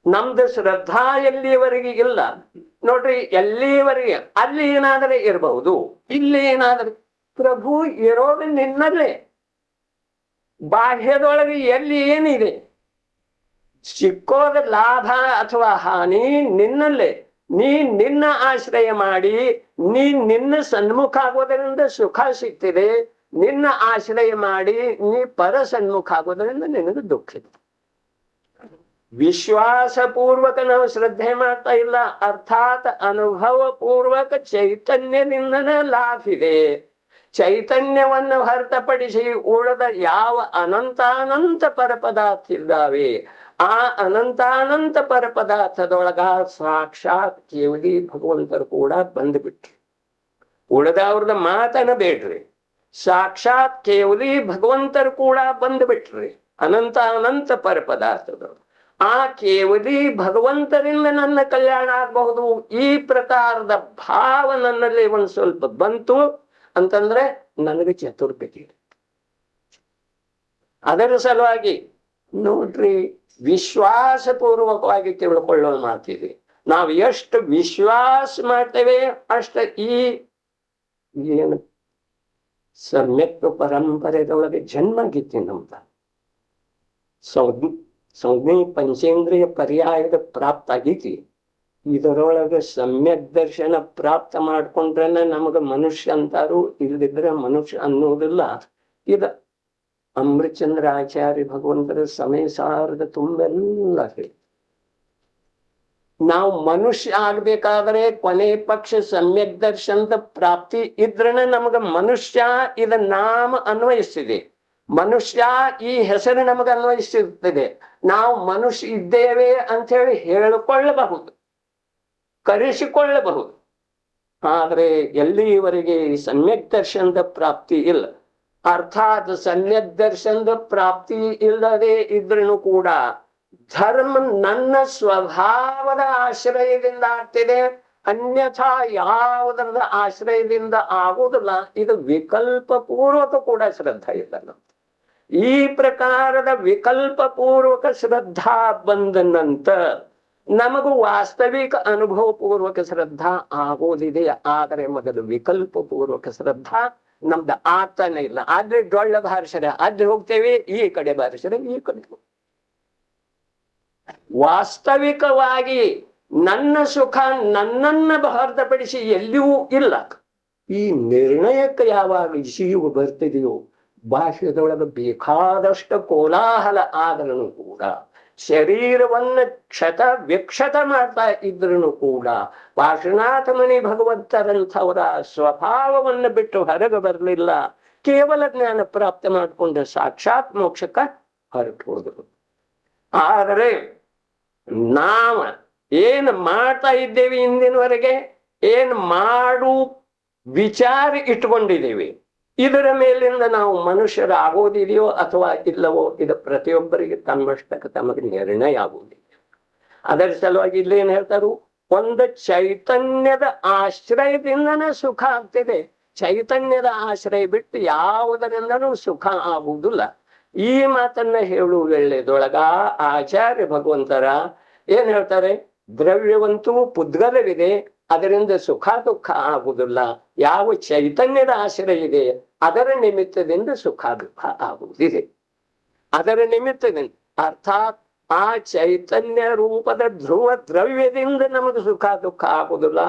ನಮ್ದು ಶ್ರದ್ಧಾ ಎಲ್ಲಿಯವರೆಗೆ ಇಲ್ಲ ನೋಡ್ರಿ, ಎಲ್ಲಿಯವರೆಗೆ ಅಲ್ಲಿ ಏನಾದರೆ ಇರಬಹುದು, ಇಲ್ಲಿ ಏನಾದರೆ. ಪ್ರಭು ಇರೋದು ನಿನ್ನಲ್ಲೇ. ಬಾಹ್ಯದೊಳಗೆ ಎಲ್ಲಿ ಏನಿದೆ, ಸಿಕ್ಕೋದ ಲಾಭ ಅಥವಾ ಹಾನಿ ನಿನ್ನಲ್ಲೇ. ನೀ ನಿನ್ನ ಆಶ್ರಯ ಮಾಡಿ ನೀ ನಿನ್ನ ಸನ್ಮುಖ ಆಗೋದರಿಂದ ಸುಖ ಸಿಗ್ತಿದೆ, ನಿನ್ನ ಆಶ್ರಯ ಮಾಡಿ ನೀ ಪರ ಸನ್ಮುಖ ಆಗೋದರಿಂದ ನಿನಗೆ ದುಃಖ ಇದೆ. ವಿಶ್ವಾಸ ಪೂರ್ವಕ ನಾವು ಶ್ರದ್ಧೆ ಮಾಡ್ತಾ ಇಲ್ಲ, ಅರ್ಥಾತ್ ಅನುಭವ ಪೂರ್ವಕ ಚೈತನ್ಯದಿಂದನೇ ಲಾಭ ಇದೆ. ಚೈತನ್ಯವನ್ನು ಹೊರತುಪಡಿಸಿ ಉಳಿದ ಯಾವ ಅನಂತಾನಂತ ಪರಪದಾರ್ಥ ಇದ್ದಾವೆ, ಆ ಅನಂತಾನಂತ ಪರಪದಾರ್ಥದೊಳಗ ಸಾಕ್ಷಾತ್ ಕೇವಲಿ ಭಗವಂತರು ಕೂಡ ಬಂದ್ಬಿಟ್ರು. ಉಳಿದವ್ರದ ಮಾತನ ಬೇಡ್ರಿ, ಸಾಕ್ಷಾತ್ ಕೇವಲಿ ಭಗವಂತರು ಕೂಡ ಬಂದ್ಬಿಟ್ರಿ ಅನಂತ ಅನಂತ ಪರಪದಾರ್ಥದೊಳಗ. ಆ ಕೇವಲಿ ಭಗವಂತರಿಂದ ನನ್ನ ಕಲ್ಯಾಣ ಆಗಬಹುದು, ಈ ಪ್ರಕಾರದ ಭಾವ ನನ್ನಲ್ಲಿ ಒಂದ್ ಸ್ವಲ್ಪ ಬಂತು ಅಂತಂದ್ರೆ ನನಗೆ ಚತುರ್ಗತಿ. ಅದರ ಸಲುವಾಗಿ ನೋಡ್ರಿ, ವಿಶ್ವಾಸ ಪೂರ್ವಕವಾಗಿ ತಿಳ್ಕೊಳ್ಳೋ ಮಾತಿದೆ. ನಾವು ಎಷ್ಟು ವಿಶ್ವಾಸ ಮಾಡ್ತೇವೆ ಅಷ್ಟ ಈ ಏನು ಸಮ್ಯಕ್ ಪರಂಪರೆದೊಳಗೆ ಜನ್ಮ ಗೀತಿ ನಮ್ದ. ಸಂಜ್ಞೆ ಪಂಚೇಂದ್ರಿಯ ಪರ್ಯಾಯದ ಪ್ರಾಪ್ತ ಆಗೀತಿ. ಇದರೊಳಗೆ ಸಮ್ಯಕ್ ದರ್ಶನ ಪ್ರಾಪ್ತ ಮಾಡ್ಕೊಂಡ್ರನ್ನ ನಮಗ ಮನುಷ್ಯ ಅಂತಾರು, ಇಲ್ಲದಿದ್ರೆ ಮನುಷ್ಯ ಅನ್ನೋದಿಲ್ಲ. ಇದ ಅಮೃತಚಂದ್ರ ಆಚಾರ್ಯ ಭಗವಂತರ ಸಮಯ ಸಾರದ ತುಂಬೆಲ್ಲ ಹೇಳಿ. ನಾವು ಮನುಷ್ಯ ಆಗ್ಬೇಕಾದ್ರೆ ಕೊನೆ ಪಕ್ಷ ಸಮ್ಯಕ್ ದರ್ಶನದ ಪ್ರಾಪ್ತಿ ಇದ್ರನ ನಮಗ ಮನುಷ್ಯ ಇದ ನಾಮ ಅನ್ವಯಿಸ್ತಿದೆ. ಮನುಷ್ಯ ಈ ಹೆಸರು ನಮಗೆ ಅನ್ವಯಿಸಿರ್ತದೆ. ನಾವು ಮನುಷ್ಯ ಇದ್ದೇವೆ ಅಂತ ಹೇಳಿ ಹೇಳಿಕೊಳ್ಳಬಹುದು, ಕರೆಸಿಕೊಳ್ಳಬಹುದು. ಆದ್ರೆ ಎಲ್ಲಿಯವರೆಗೆ ಈ ಸಮ್ಯಕ್ ದರ್ಶನದ ಪ್ರಾಪ್ತಿ ಇಲ್ಲ, ಅರ್ಥಾತ್ ಸಮ್ಯಕ್ ದರ್ಶನದ ಪ್ರಾಪ್ತಿ ಇಲ್ಲದೆ ಇದ್ರೂ ಕೂಡ ಧರ್ಮ ನನ್ನ ಸ್ವಭಾವದ ಆಶ್ರಯದಿಂದ ಆಗ್ತಿದೆ, ಅನ್ಯಥಾ ಯಾವುದರದ ಆಶ್ರಯದಿಂದ ಆಗುವುದಿಲ್ಲ. ಇದು ವಿಕಲ್ಪ ಪೂರ್ವಕ ಕೂಡ ಶ್ರದ್ಧಾ ಇಲ್ಲ. ಈ ಪ್ರಕಾರದ ವಿಕಲ್ಪ ಪೂರ್ವಕ ಶ್ರದ್ಧಾ ಬಂದ ನಂತರ ನಮಗೂ ವಾಸ್ತವಿಕ ಅನುಭವ ಪೂರ್ವಕ ಶ್ರದ್ಧಾ ಆಗೋದಿದೆ. ಆದರೆ ಮೊದಲು ವಿಕಲ್ಪ ಪೂರ್ವಕ ಶ್ರದ್ಧಾ ನಮ್ದು ಆಗ್ತಾನೆ ಇಲ್ಲ. ಆದ್ರೆ ಡೊಳ್ಳ ಬಾರಿಸರೆ ಆದ್ರೆ ಹೋಗ್ತೇವೆ, ಈ ಕಡೆ ಬಾರಿಸರೆ ಈ ಕಡೆ. ವಾಸ್ತವಿಕವಾಗಿ ನನ್ನ ಸುಖ ನನ್ನನ್ನ ಹೊರತುಪಡಿಸಿ ಎಲ್ಲಿಯೂ ಇಲ್ಲ. ಈ ನಿರ್ಣಯಕ್ಕೆ ಯಾವಾಗ ಜೀವ ಬರ್ತಿದೆಯೋ, ಭಾಷೆದೊಳಗೆ ಬೇಕಾದಷ್ಟು ಕೋಲಾಹಲ ಆದರೂ ಕೂಡ, ಶರೀರವನ್ನ ವಿಕ್ಷತ ಮಾಡ್ತಾ ಇದ್ರೂ ಕೂಡ ಪಾರ್ಶ್ವನಾಥ ಮುನಿ ಭಗವಂತರಂಥವರ ಸ್ವಭಾವವನ್ನು ಬಿಟ್ಟು ಹೊರಗೆ ಬರಲಿಲ್ಲ. ಕೇವಲ ಜ್ಞಾನ ಪ್ರಾಪ್ತ ಮಾಡಿಕೊಂಡು ಸಾಕ್ಷಾತ್ ಮೋಕ್ಷಕ್ಕ ಹೊರಟು ಹೋದರು. ಆದರೆ ನಾವು ಏನ್ ಮಾಡ್ತಾ ಇದ್ದೇವೆ, ಇಂದಿನವರೆಗೆ ಏನ್ ಮಾಡು ವಿಚಾರ ಇಟ್ಕೊಂಡಿದ್ದೇವೆ, ಇದರ ಮೇಲಿಂದ ನಾವು ಮನುಷ್ಯರಾಗೋದಿದೆಯೋ ಅಥವಾ ಇಲ್ಲವೋ, ಇದು ಪ್ರತಿಯೊಬ್ಬರಿಗೆ ತಮ್ಮಷ್ಟಕ್ಕೆ ತಮಗೆ ನಿರ್ಣಯ ಆಗುವುದಿಲ್ಲ. ಅದರ ಸಲುವಾಗಿ ಇಲ್ಲೇನ್ ಹೇಳ್ತಾರು, ಒಂದು ಚೈತನ್ಯದ ಆಶ್ರಯದಿಂದನೇ ಸುಖ ಆಗ್ತಿದೆ. ಚೈತನ್ಯದ ಆಶ್ರಯ ಬಿಟ್ಟು ಯಾವುದರಿಂದನೂ ಸುಖ ಆಗುವುದಿಲ್ಲ. ಈ ಮಾತನ್ನ ಹೇಳುವ ವೇಳೆದೊಳಗ ಆಚಾರ್ಯ ಭಗವಂತರ ಏನ್ ಹೇಳ್ತಾರೆ, ದ್ರವ್ಯವಂತೂ ಪುದ್ಗಲವಿದೆ, ಅದರಿಂದ ಸುಖ ದುಃಖ ಆಗುವುದಿಲ್ಲ. ಯಾವ ಚೈತನ್ಯದ ಆಶ್ರಯ ಇದೆ ಅದರ ನಿಮಿತ್ತದಿಂದ ಸುಖ ದುಃಖ ಆಗುವುದಿದೆ. ಅದರ ನಿಮಿತ್ತದಿಂದ ಅರ್ಥಾತ್ ಆ ಚೈತನ್ಯ ರೂಪದ ಧ್ರುವ ದ್ರವ್ಯದಿಂದ ನಮಗೆ ಸುಖ ದುಃಖ ಆಗುವುದಿಲ್ಲ.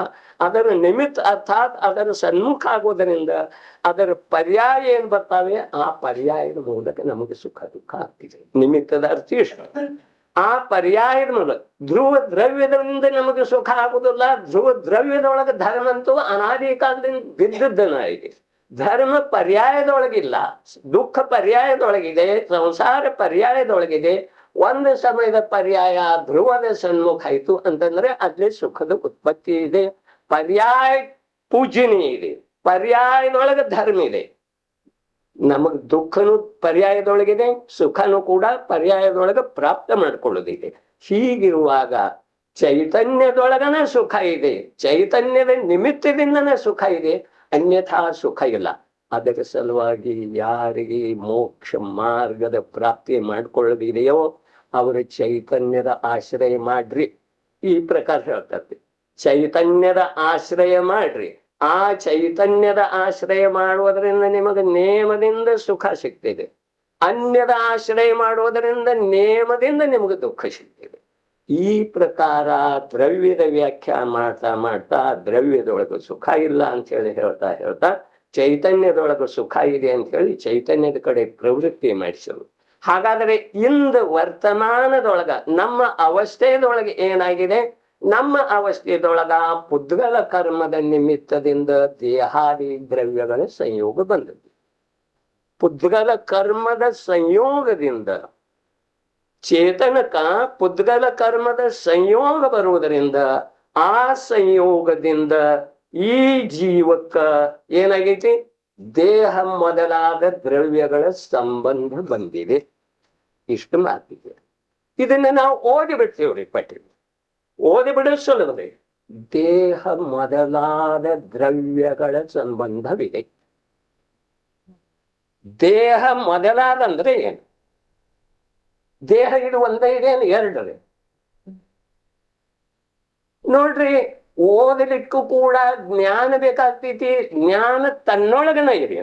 ಅದರ ನಿಮಿತ್ತ ಅರ್ಥಾತ್ ಅದರ ಸನ್ಮುಖ ಆಗುವುದರಿಂದ ಅದರ ಪರ್ಯಾಯ ಏನ್ ಬರ್ತಾವೆ ಆ ಪರ್ಯಾಯದ ಮೂಲಕ ನಮಗೆ ಸುಖ ದುಃಖ ಆಗ್ತಿದೆ. ನಿಮಿತ್ತದ ಅರ್ಥ ಇಷ್ಟ. ಆ ಪರ್ಯಾಯದ ಮೂಲಕ ಧ್ರುವ ದ್ರವ್ಯದಿಂದ ನಮಗೆ ಸುಖ ಆಗುವುದಿಲ್ಲ. ಧ್ರುವ ದ್ರವ್ಯದೊಳಗೆ ಧರ್ಮ ಅಂತೂ ಅನಾದಿ ಕಾಲದಿಂದ ಬಿದ್ದದ್ದನ ಇದೆ. ಧರ್ಮ ಪರ್ಯಾಯದೊಳಗಿಲ್ಲ, ದುಃಖ ಪರ್ಯಾಯದೊಳಗಿದೆ, ಸಂಸಾರ ಪರ್ಯಾಯದೊಳಗಿದೆ. ಒಂದು ಸಮಯದ ಪರ್ಯಾಯ ಧ್ರುವದ ಸನ್ಮುಖ ಆಯ್ತು ಅಂತಂದ್ರೆ ಅಲ್ಲಿ ಸುಖದ ಉತ್ಪತ್ತಿ ಇದೆ. ಪರ್ಯಾಯ ಪೂಜನೆ ಇದೆ, ಪರ್ಯಾಯದೊಳಗೆ ಧರ್ಮ ಇದೆ. ನಮಗ್ ದುಃಖನು ಪರ್ಯಾಯದೊಳಗಿದೆ, ಸುಖನು ಕೂಡ ಪರ್ಯಾಯದೊಳಗೆ ಪ್ರಾಪ್ತ ಮಾಡ್ಕೊಳ್ಳೋದಿದೆ. ಹೀಗಿರುವಾಗ ಚೈತನ್ಯದೊಳಗನ ಸುಖ ಇದೆ, ಚೈತನ್ಯದ ನಿಮಿತ್ತದಿಂದನೇ ಸುಖ ಇದೆ, ಅನ್ಯಥಾ ಸುಖ ಇಲ್ಲ. ಅದರ ಸಲುವಾಗಿ ಯಾರಿಗೆ ಮೋಕ್ಷ ಮಾರ್ಗದ ಪ್ರಾಪ್ತಿ ಮಾಡ್ಕೊಳ್ಳೋದಿದೆಯೋ ಅವರು ಚೈತನ್ಯದ ಆಶ್ರಯ ಮಾಡ್ರಿ. ಈ ಪ್ರಕಾರ ಹೇಳ್ತದೆ, ಚೈತನ್ಯದ ಆಶ್ರಯ ಮಾಡ್ರಿ. ಆ ಚೈತನ್ಯದ ಆಶ್ರಯ ಮಾಡುವುದರಿಂದ ನಿಮಗೆ ನೇಮದಿಂದ ಸುಖ ಸಿಗ್ತಿದೆ. ಅನ್ಯದ ಆಶ್ರಯ ಮಾಡುವುದರಿಂದ ನೇಮದಿಂದ ನಿಮಗೆ ದುಃಖ ಸಿಗ್ತಿದೆ. ಈ ಪ್ರಕಾರ ದ್ರವ್ಯದ ವ್ಯಾಖ್ಯಾನ ಮಾಡ್ತಾ ಮಾಡ್ತಾ ದ್ರವ್ಯದೊಳಗೆ ಸುಖ ಇಲ್ಲ ಅಂತ ಹೇಳಿ ಹೇಳ್ತಾ ಚೈತನ್ಯದೊಳಗೆ ಸುಖ ಇದೆ ಅಂತ ಹೇಳಿ ಚೈತನ್ಯದ ಕಡೆ ಪ್ರವೃತ್ತಿ ಮಾಡಿಸಲು. ಹಾಗಾದ್ರೆ ಇಂದು ವರ್ತಮಾನದೊಳಗ ನಮ್ಮ ಅವಸ್ಥೆಯದೊಳಗೆ ಏನಾಗಿದೆ? ನಮ್ಮ ಅವಸ್ಥೆಯದೊಳಗ ಪುದ್ಗಲ ಕರ್ಮದ ನಿಮಿತ್ತದಿಂದ ದೇಹಾದಿ ದ್ರವ್ಯಗಳ ಸಂಯೋಗ ಬಂದದ್ದು. ಪುದ್ಗಲ ಕರ್ಮದ ಸಂಯೋಗದಿಂದ ಚೇತನಕ ಪುದ್ಗಲ ಕರ್ಮದ ಸಂಯೋಗ ಬರುವುದರಿಂದ ಆ ಸಂಯೋಗದಿಂದ ಈ ಜೀವಕ್ಕ ಏನಾಗೈತಿ? ದೇಹ ಮೊದಲಾದ ದ್ರವ್ಯಗಳ ಸಂಬಂಧ ಬಂದಿದೆ. ಇಷ್ಟು ಮಾತಿದೆ. ಇದನ್ನ ನಾವು ಓದಿ ಬಿಡ್ತೀವ್ರಿ ಪಟ್ಟಿ, ಓದಿ ಬಿಡೋದು ಸುಲಭದೆ. ದೇಹ ಮೊದಲಾದ ದ್ರವ್ಯಗಳ ಸಂಬಂಧವಿದೆ. ದೇಹ ಮೊದಲಾದಂದ್ರೆ ಏನು? ದೇಹ ಇದು ಒಂದೇ ಇದೆ, ಎರಡರೆ ನೋಡ್ರಿ. ಓದಲಿಕ್ಕೂ ಕೂಡ ಜ್ಞಾನ ಬೇಕಾಗ್ತೈತಿ. ಜ್ಞಾನ ತನ್ನೊಳಗನ ಇರಿ.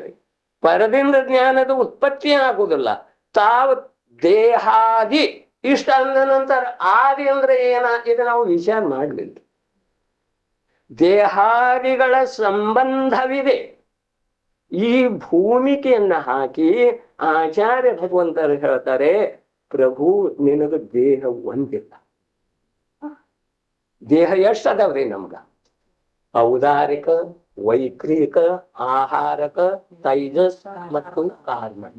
ಪರದಿಂದ ಜ್ಞಾನದ ಉತ್ಪತ್ತಿ ಆಗುವುದಿಲ್ಲ. ತಾವು ದೇಹಾದಿ ಇಷ್ಟ ಅಂದ ನಂತರ ಆದಿ ಅಂದ್ರೆ ಏನ, ಇದು ನಾವು ವಿಚಾರ ಮಾಡಲಿಲ್ಲ. ದೇಹಾದಿಗಳ ಸಂಬಂಧವಿದೆ. ಈ ಭೂಮಿಕೆಯನ್ನ ಹಾಕಿ ಆಚಾರ್ಯ ಭಗವಂತರು ಹೇಳ್ತಾರೆ, ಪ್ರಭು ನಿನಗ ದೇಹ ಒಂದಿಲ್ಲ. ದೇಹ ಎಷ್ಟು ಅದಾವ್ರಿ ನಮ್ಗ? ಔದಾರಿಕ, ವೈಕ್ರಿಕ, ಆಹಾರಕ, ತೈಜಸ್ ಮತ್ತು ಕಾರ್ಮಣ್.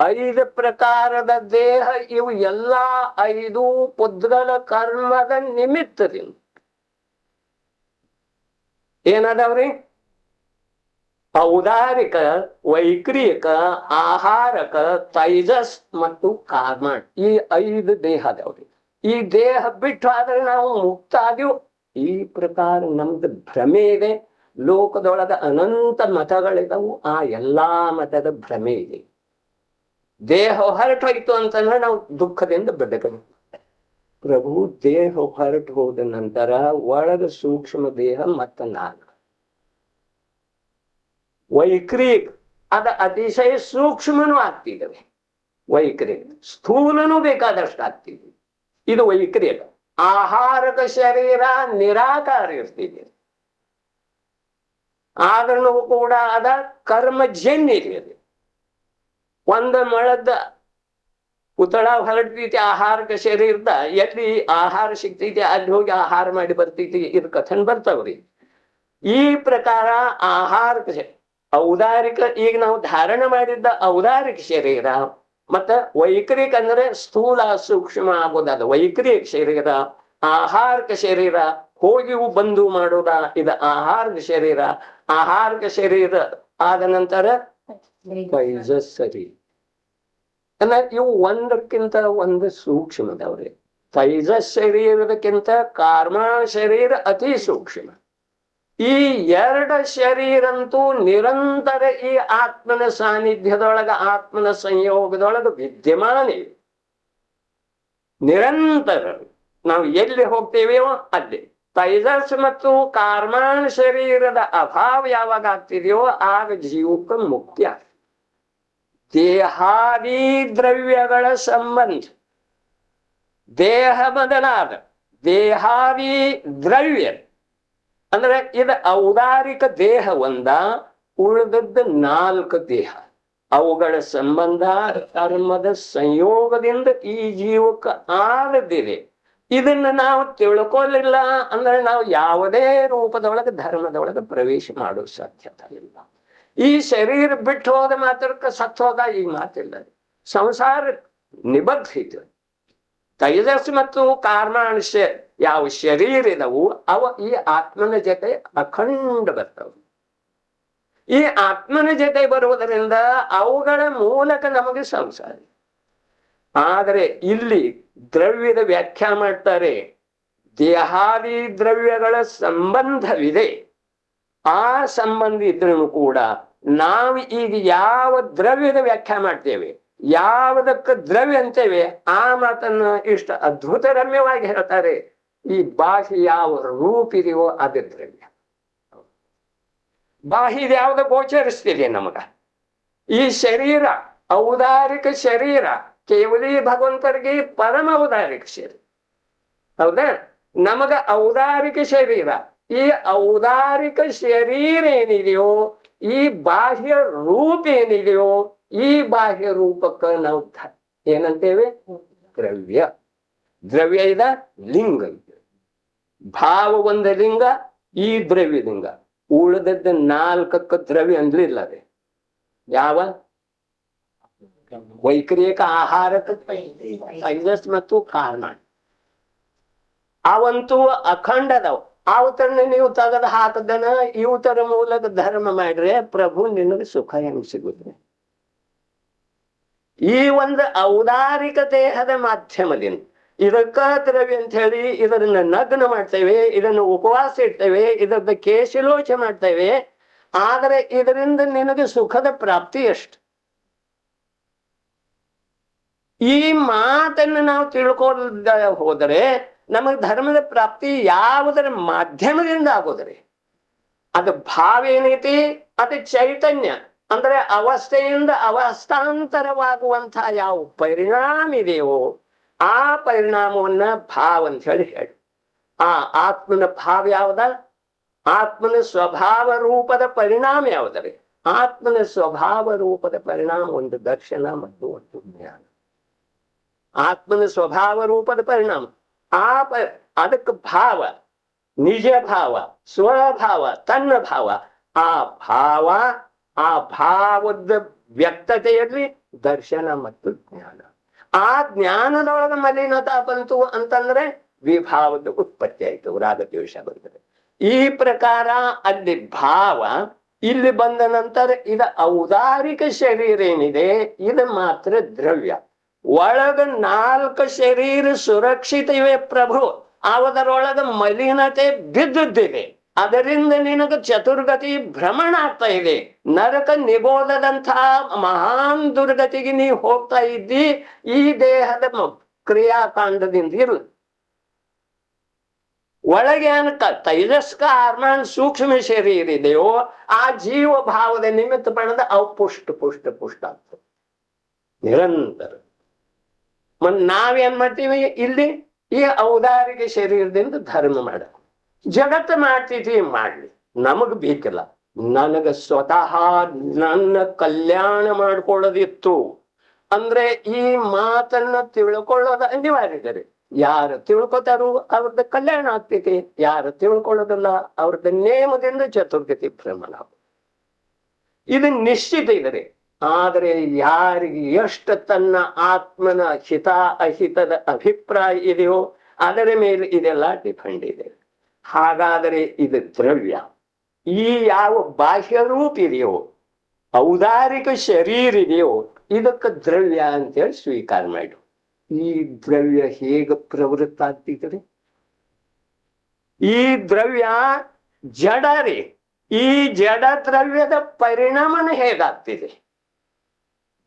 5 ಪ್ರಕಾರದ ದೇಹ. ಇವು ಎಲ್ಲಾ 5 ಪುದ್ಗಲ ಕರ್ಮದ ನಿಮಿತ್ತದಿಂದ ಏನದಾವ್ರಿ? ಔದಾರಿಕ, ವೈಕ್ರಿಯಕ, ಆಹಾರಕ, ತೈಜಸ್ ಮತ್ತು ಕಾರ್ಮಣ್. ಈ 5 ದೇಹ ಅದಾವ್ರಿ. ಈ ದೇಹ ಬಿಟ್ಟು ಆದ್ರೆ ನಾವು ಮುಕ್ತ ಆದ್ಯೋ. ಈ ಪ್ರಕಾರ ನಮ್ದು ಭ್ರಮೆ ಇದೆ. ಲೋಕದೊಳಗ ಅನಂತ ಮತಗಳಿದವು. ಆ ಎಲ್ಲಾ ಮತದ ಭ್ರಮೆ ಇದೆ. ದೇಹ ಹೊರಟೋಯ್ತು ಅಂತಂದ್ರೆ ನಾವು ದುಃಖದಿಂದ ಬೆಳಗಬೇಕು. ಪ್ರಭು ದೇಹ ಹೊರಟು ಹೋದ ನಂತರ ಒಳಗ ಸೂಕ್ಷ್ಮ ದೇಹ ಮತ್ತ ನಾನು ವೈಕ್ರಿಕ್ ಅದ ಅತಿಶಯ ಸೂಕ್ಷ್ಮನೂ ಆಗ್ತಿದ್ದೇವೆ. ವೈಕ್ರಿಕ್ ಸ್ಥೂಲನೂ ಬೇಕಾದಷ್ಟು ಆಗ್ತಿದೆ. ಇದು ವೈಕ್ರಿಕ. ಆಹಾರದ ಶರೀರ ನಿರಾಕಾರ ಇರ್ತಿದೆ. ಆದ್ರೂ ಕೂಡ ಅದ ಕರ್ಮಜನ್ಯ ಇದೆ. ಒಂದು ಮೊಳದ ಉತಳ ಹೊರಡ್ತೈತಿ ಆಹಾರಕ ಶರೀರದ. ಎಲ್ಲಿ ಆಹಾರ ಸಿಗ್ತೈತಿ ಅಲ್ಲಿ ಹೋಗಿ ಆಹಾರ ಮಾಡಿ ಬರ್ತೈತಿ. ಇದು ಕಥನ್ ಬರ್ತಾವ್ರಿ. ಈ ಪ್ರಕಾರ ಆಹಾರಕ ಔದಾರಿಕ, ಈಗ ನಾವು ಧಾರಣ ಮಾಡಿದ್ದ ಔದಾರಿಕ ಶರೀರ ಮತ್ತ ವೈಕ್ರಿಕ ಅಂದ್ರೆ ಸ್ಥೂಲ ಸೂಕ್ಷ್ಮ ಆಗೋದಾದ ವೈಕ್ರಿಕ ಶರೀರ. ಆಹಾರಕ ಶರೀರ ಹೋಗಿ ಬಂದು ಮಾಡೋದ ಇದು ಆಹಾರದ ಶರೀರ. ಆಹಾರಕ ಶರೀರ ಆದ ನಂತರ ತೈಜಸ್ಸರಿ ಅಂದ್ರೆ ಇವು ಒಂದಕ್ಕಿಂತ ಒಂದು ಸೂಕ್ಷ್ಮದವ್ರಿ. ತೈಜಸ್ ಶರೀರದಕ್ಕಿಂತ ಕಾರ್ಮ ಶರೀರ ಅತಿ ಸೂಕ್ಷ್ಮ. ಈ 2 ಶರೀರಂತೂ ನಿರಂತರ ಈ ಆತ್ಮನ ಸಾನ್ನಿಧ್ಯದೊಳಗ ಆತ್ಮನ ಸಂಯೋಗದೊಳಗ ವಿದ್ಯಮಾನ ಇದೆ. ನಿರಂತರ ನಾವು ಎಲ್ಲಿ ಹೋಗ್ತೇವೆಯೋ ಅಲ್ಲಿ. ತೈಜಸ್ ಮತ್ತು ಕಾರ್ಮಾಣ ಶರೀರದ ಅಭಾವ ಯಾವಾಗ ಆಗ್ತಿದೆಯೋ ಆಗ ಜೀವಕ್ಕೆ ಮುಕ್ತಿ ಆಗ್ತದೆ. ದೇಹಾದಿ ದ್ರವ್ಯಗಳ ಸಂಬಂಧ, ದೇಹ ಬದಲಾದ ದೇಹಾದಿ ದ್ರವ್ಯ ಅಂದ್ರೆ ಇದು ಔದಾರಿಕ ದೇಹ ಒಂದ, ಉಳಿದದ್ದು 4 ದೇಹ. ಅವುಗಳ ಸಂಬಂಧ ಕರ್ಮದ ಸಂಯೋಗದಿಂದ ಈ ಜೀವಕ್ಕೆ ಆಗದಿದೆ. ಇದನ್ನ ನಾವು ತಿಳ್ಕೊಳ್ಳಿಲ್ಲ ಅಂದ್ರೆ ನಾವು ಯಾವುದೇ ರೂಪದೊಳಗೆ ಧರ್ಮದೊಳಗೆ ಪ್ರವೇಶ ಮಾಡೋ ಸಾಧ್ಯತೆ ಇಲ್ಲ. ಈ ಶರೀರ ಬಿಟ್ಟು ಹೋದ ಮಾತ್ರಕ್ಕೆ ಸತ್ತು ಹೋದ ಈ ಮಾತಿಲ್ಲ. ಸಂಸಾರ ನಿಬದ್ಧ ಇದೆ. ತೈಜಸ್ ಮತ್ತು ಕಾರ್ಮಾಂಶ ಯಾವ ಶರೀರ ಇದಾವು ಅವ ಈ ಆತ್ಮನ ಜೊತೆ ಅಖಂಡ ಬರ್ತವೆ. ಈ ಆತ್ಮನ ಜೊತೆ ಬರುವುದರಿಂದ ಅವುಗಳ ಮೂಲಕ ನಮಗೆ ಸಂಸಾರ. ಆದರೆ ಇಲ್ಲಿ ದ್ರವ್ಯದ ವ್ಯಾಖ್ಯಾ ಮಾಡ್ತಾರೆ, ದೇಹಾದಿ ದ್ರವ್ಯಗಳ ಸಂಬಂಧವಿದೆ. ಆ ಸಂಬಂಧ ಇದ್ರೂ ಕೂಡ ನಾವು ಈಗ ಯಾವ ದ್ರವ್ಯದ ವ್ಯಾಖ್ಯಾ ಮಾಡ್ತೇವೆ, ಯಾವುದಕ್ಕೆ ದ್ರವ್ಯ ಅಂತೇವೆ, ಆ ಮಾತನ್ನ ಇಷ್ಟ ಅದ್ಭುತ ರಮ್ಯವಾಗಿ ಹೇಳ್ತಾರೆ. ಈ ಬಾಹ್ಯ ಯಾವ ರೂಪ ಇದೆಯೋ ಅದೇ ದ್ರವ್ಯ. ಬಾಹ್ಯದ ಯಾವ್ದು ಗೋಚರಿಸ್ತಿದೆ ನಮಗ? ಈ ಶರೀರ ಔದಾರಿಕ ಶರೀರ, ಕೇವಲಿ ಭಗವಂತರಿಗೆ ಪರಮ ಔದಾರಿಕ ಶರೀರ. ಹೌದಾ? ನಮಗ ಔದಾರಿಕ ಶರೀರ. ಈ ಔದಾರಿಕ ಶರೀರ ಏನಿದೆಯೋ, ಈ ಬಾಹ್ಯ ರೂಪ ಏನಿದೆಯೋ, ಈ ಬಾಹ್ಯ ರೂಪಕ್ಕೆ ನಾವು ಏನಂತೇವೆ? ದ್ರವ್ಯ. ದ್ರವ್ಯ ಇದ ಲಿಂಗ. ಭಾವ ಒಂದು ಲಿಂಗ, ಈ ದ್ರವ್ಯ ಲಿಂಗ. ಉಳಿದದ್ದು 4 ದ್ರವ್ಯ ಅಂದ್ಲಿಲ್ಲ. ಅದೇ ಯಾವ? ವೈಕ್ರಿಯಕ ಆಹಾರಕ ತೈಜಸ್ ಮತ್ತು ಕಾರ್ಮ ಅವಂತೂ ಅಖಂಡದವು. ಅವತನ್ನ ನೀವು ತೆಗೆದು ಹಾಕದನ ಇವತರ ಮೂಲಕ ಧರ್ಮ ಮಾಡ್ರೆ ಪ್ರಭು ನಿನಗೆ ಸುಖ ಹೆಂಗ್ ಸಿಗುತ್ತೆ? ಈ ಒಂದು ಔದಾರಿಕ ದೇಹದ ಮಾಧ್ಯಮದಿಂದ ಇದಕ್ಕ ದ್ರವ್ಯ ಅಂತ ಹೇಳಿ ಇದನ್ನ ನಗ್ನ ಮಾಡ್ತೇವೆ, ಇದನ್ನು ಉಪವಾಸ ಇಡ್ತೇವೆ, ಇದರದ ಕೇಶಲೋಚ ಮಾಡ್ತೇವೆ. ಆದರೆ ಇದರಿಂದ ನಿನಗೆ ಸುಖದ ಪ್ರಾಪ್ತಿ ಎಷ್ಟು? ಈ ಮಾತನ್ನು ನಾವು ತಿಳ್ಕೊಳ್ಳದ ಹೋದರೆ ನಮಗೆ ಧರ್ಮದ ಪ್ರಾಪ್ತಿ ಯಾವುದರ ಮಾಧ್ಯಮದಿಂದ ಆಗೋದ್ರೆ? ಅದು ಭಾವ ಏನೈತಿ, ಅದು ಚೈತನ್ಯ ಅಂದ್ರೆ ಅವಸ್ಥೆಯಿಂದ ಅವಸ್ಥಾಂತರವಾಗುವಂತಹ ಯಾವ ಪರಿಣಾಮ ಇದೆಯೋ ಆ ಪರಿಣಾಮವನ್ನ ಭಾವ ಅಂತ ಹೇಳಿ. ಆ ಆತ್ಮನ ಭಾವ ಯಾವ್ದ? ಆತ್ಮನ ಸ್ವಭಾವ ರೂಪದ ಪರಿಣಾಮ ಯಾವುದರೆ? ಆತ್ಮನ ಸ್ವಭಾವ ರೂಪದ ಪರಿಣಾಮ ಒಂದು ದರ್ಶನ ಮತ್ತು ಒಂದು ಜ್ಞಾನ. ಆತ್ಮನ ಸ್ವಭಾವ ರೂಪದ ಪರಿಣಾಮ ಅದಕ್ಕೆ ಭಾವ, ನಿಜ ಭಾವ, ಸ್ವಭಾವ, ತನ್ನ ಭಾವ. ಆ ಭಾವದ ವ್ಯಕ್ತತೆಯಲ್ಲಿ ದರ್ಶನ ಮತ್ತು ಜ್ಞಾನ. ಆ ಜ್ಞಾನದೊಳಗೆ ಮಲಿನತಾ ಬಂತು ಅಂತಂದ್ರೆ ವಿಭಾವದ ಉತ್ಪತ್ತಿ ಆಯ್ತು, ರಾಗದ್ವೇಷ ಬರ್ತದೆ. ಈ ಪ್ರಕಾರ ಅಲ್ಲಿ ಭಾವ, ಇಲ್ಲಿ ಬಂದ ನಂತರ ಇದು ಔದಾರಿಕ ಶರೀರ ಏನಿದೆ ಇದು ಮಾತ್ರ ದ್ರವ್ಯ. ಒಳಗ 4 ಶರೀರ ಸುರಕ್ಷಿತ ಇವೆ ಪ್ರಭು, ಅವದರೊಳಗ ಮಲಿನತೆ ಬಿದ್ದಿದೆ. ಅದರಿಂದ ನಿನಗೆ ಚತುರ್ಗತಿ ಭ್ರಮಣ ಆಗ್ತಾ ಇದೆ. ನರಕ ನಿಬೋಧದಂತಹ ಮಹಾನ್ ದುರ್ಗತಿಗೆ ನೀ ಹೋಗ್ತಾ ಇದ್ದಿ. ಈ ದೇಹದ ಕ್ರಿಯಾಕಾಂಡದಿಂದ ಇರು. ಒಳಗೆ ತೈಜಸ್ಕ ಆರ್ಮಾನ್ ಸೂಕ್ಷ್ಮ ಶರೀರ ಇದೆಯೋ ಆ ಜೀವ ಭಾವದ ನಿಮಿತ್ತ ಪಡೆದ ಅವು ಪುಷ್ಟ ಆಗ್ತದೆ ನಿರಂತರ. ನಾವೇನ್ ಮಾಡ್ತೀವಿ ಇಲ್ಲಿ? ಈ ಔದಾರಿಕ ಶರೀರದಿಂದ ಧರ್ಮ ಮಾಡ ಜಗತ್ತು ಮಾಡ್ತಿದ್ವಿ, ಮಾಡ್ಲಿ, ನಮಗ್ ಬೇಕಿಲ್ಲ. ನನಗ ಸ್ವತಃ ನನ್ನ ಕಲ್ಯಾಣ ಮಾಡ್ಕೊಳ್ಳೋದಿತ್ತು ಅಂದ್ರೆ ಈ ಮಾತನ್ನ ತಿಳ್ಕೊಳ್ಳೋದು ಅನಿವಾರ್ಯ. ಯಾರು ತಿಳ್ಕೊತಾರೋ ಅವ್ರದ್ದು ಕಲ್ಯಾಣ ಆಗ್ತೈತಿ, ಯಾರು ತಿಳ್ಕೊಳ್ಳೋದಿಲ್ಲ ಅವ್ರದ್ದು ನೇಮದಿಂದ ಚತುರ್ಗತಿ ಭ್ರಮಣ. ಇದು ನಿಶ್ಚಿತ ಇದೆ. ಆದರೆ ಯಾರಿಗೆ ಎಷ್ಟು ತನ್ನ ಆತ್ಮನ ಹಿತ ಅಹಿತದ ಅಭಿಪ್ರಾಯ ಇದೆಯೋ ಅದರ ಮೇಲೆ ಇದೆಲ್ಲ ಡಿಪೆಂಡ್ ಇದೆ. ಹಾಗಾದರೆ ಇದು ದ್ರವ್ಯ. ಈ ಯಾವ ಬಾಹ್ಯ ರೂಪ ಇದೆಯೋ, ಔದಾರಿಕ ಶರೀರ ಇದೆಯೋ, ಇದಕ್ಕೆ ದ್ರವ್ಯ ಅಂತೇಳಿ ಸ್ವೀಕಾರ ಮಾಡು. ಈ ದ್ರವ್ಯ ಹೇಗೆ ಪ್ರವೃತ್ತ ಆಗ್ತಿದೆ? ಈ ದ್ರವ್ಯ ಜಡ ರೀ. ಈ ಜಡ ದ್ರವ್ಯದ ಪರಿಣಾಮನ ಹೇಗಾಗ್ತಿದೆ?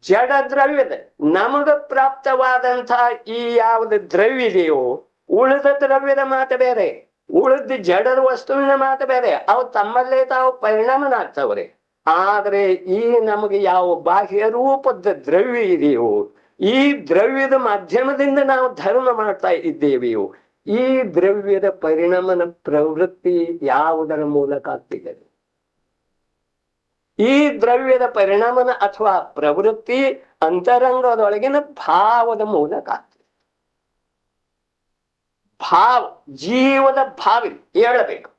ಜಡ ದ್ರವ್ಯದ ನಮಗ ಪ್ರಾಪ್ತವಾದಂತಹ ಈ ಯಾವ್ದು ದ್ರವ್ಯ ಇದೆಯೋ ಉಳಿದ ದ್ರವ್ಯದ ಮಾತು ಬೇರೆ, ಉಳಿದ ಜಡದ ವಸ್ತುವಿನ ಮಾತು ಬೇರೆ. ಅವು ತಮ್ಮಲ್ಲೇ ತಾವು ಪರಿಣಾಮನಾಗ್ತವ್ರೆ. ಆದ್ರೆ ಈ ನಮಗೆ ಯಾವ ಬಾಹ್ಯ ರೂಪದ ದ್ರವ್ಯ ಇದೆಯೋ, ಈ ದ್ರವ್ಯದ ಮಾಧ್ಯಮದಿಂದ ನಾವು ಧರ್ಮ ಮಾಡ್ತಾ ಇದ್ದೇವೆಯೋ, ಈ ದ್ರವ್ಯದ ಪರಿಣಾಮನ ಪ್ರವೃತ್ತಿ ಯಾವುದರ ಮೂಲಕ ಆಗ್ತಿದೆ? ಈ ದ್ರವ್ಯದ ಪರಿಣಾಮನ ಅಥವಾ ಪ್ರವೃತ್ತಿ ಅಂತರಂಗದೊಳಗಿನ ಭಾವದ ಮೂಲಕ ಆಗ್ತದೆ. ಭಾವ, ಜೀವದ ಭಾವ ಹೇಳಬೇಕು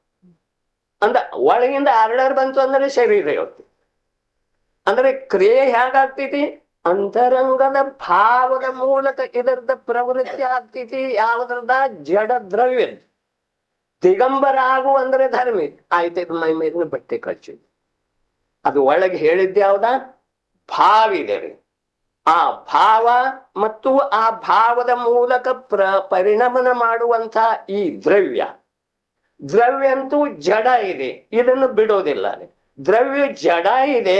ಅಂದ ಒಳಗಿಂದ ಆರ್ಡರ್ ಬಂತು ಅಂದ್ರೆ ಶರೀರ ಇರುತ್ತೆ. ಅಂದ್ರೆ ಕ್ರಿಯೆ ಹೇಗಾಗ್ತೈತಿ? ಅಂತರಂಗದ ಭಾವದ ಮೂಲಕ ಇದರದ ಪ್ರವೃತ್ತಿ ಆಗ್ತೈತಿ. ಯಾವುದ್ರದ? ಜಡ ದ್ರವ್ಯ. ದಿಗಂಬರ ಆಗು ಅಂದ್ರೆ ಧರ್ಮಿ ಆಯ್ತು, ಮೈ ಮೇಲಿನ ಬಟ್ಟೆ ಕಚ್ಚಿ. ಅದು ಒಳಗೆ ಹೇಳಿದ್ದೆ ಯಾವ್ದ? ಭಾವಿದೆ. ಆ ಭಾವ ಮತ್ತು ಆ ಭಾವದ ಮೂಲಕ ಪರಿಣಮನ ಮಾಡುವಂತ ಈ ದ್ರವ್ಯ, ದ್ರವ್ಯ ಅಂತೂ ಜಡ ಇದೆ, ಇದನ್ನು ಬಿಡೋದಿಲ್ಲ. ದ್ರವ್ಯ ಜಡ ಇದೆ,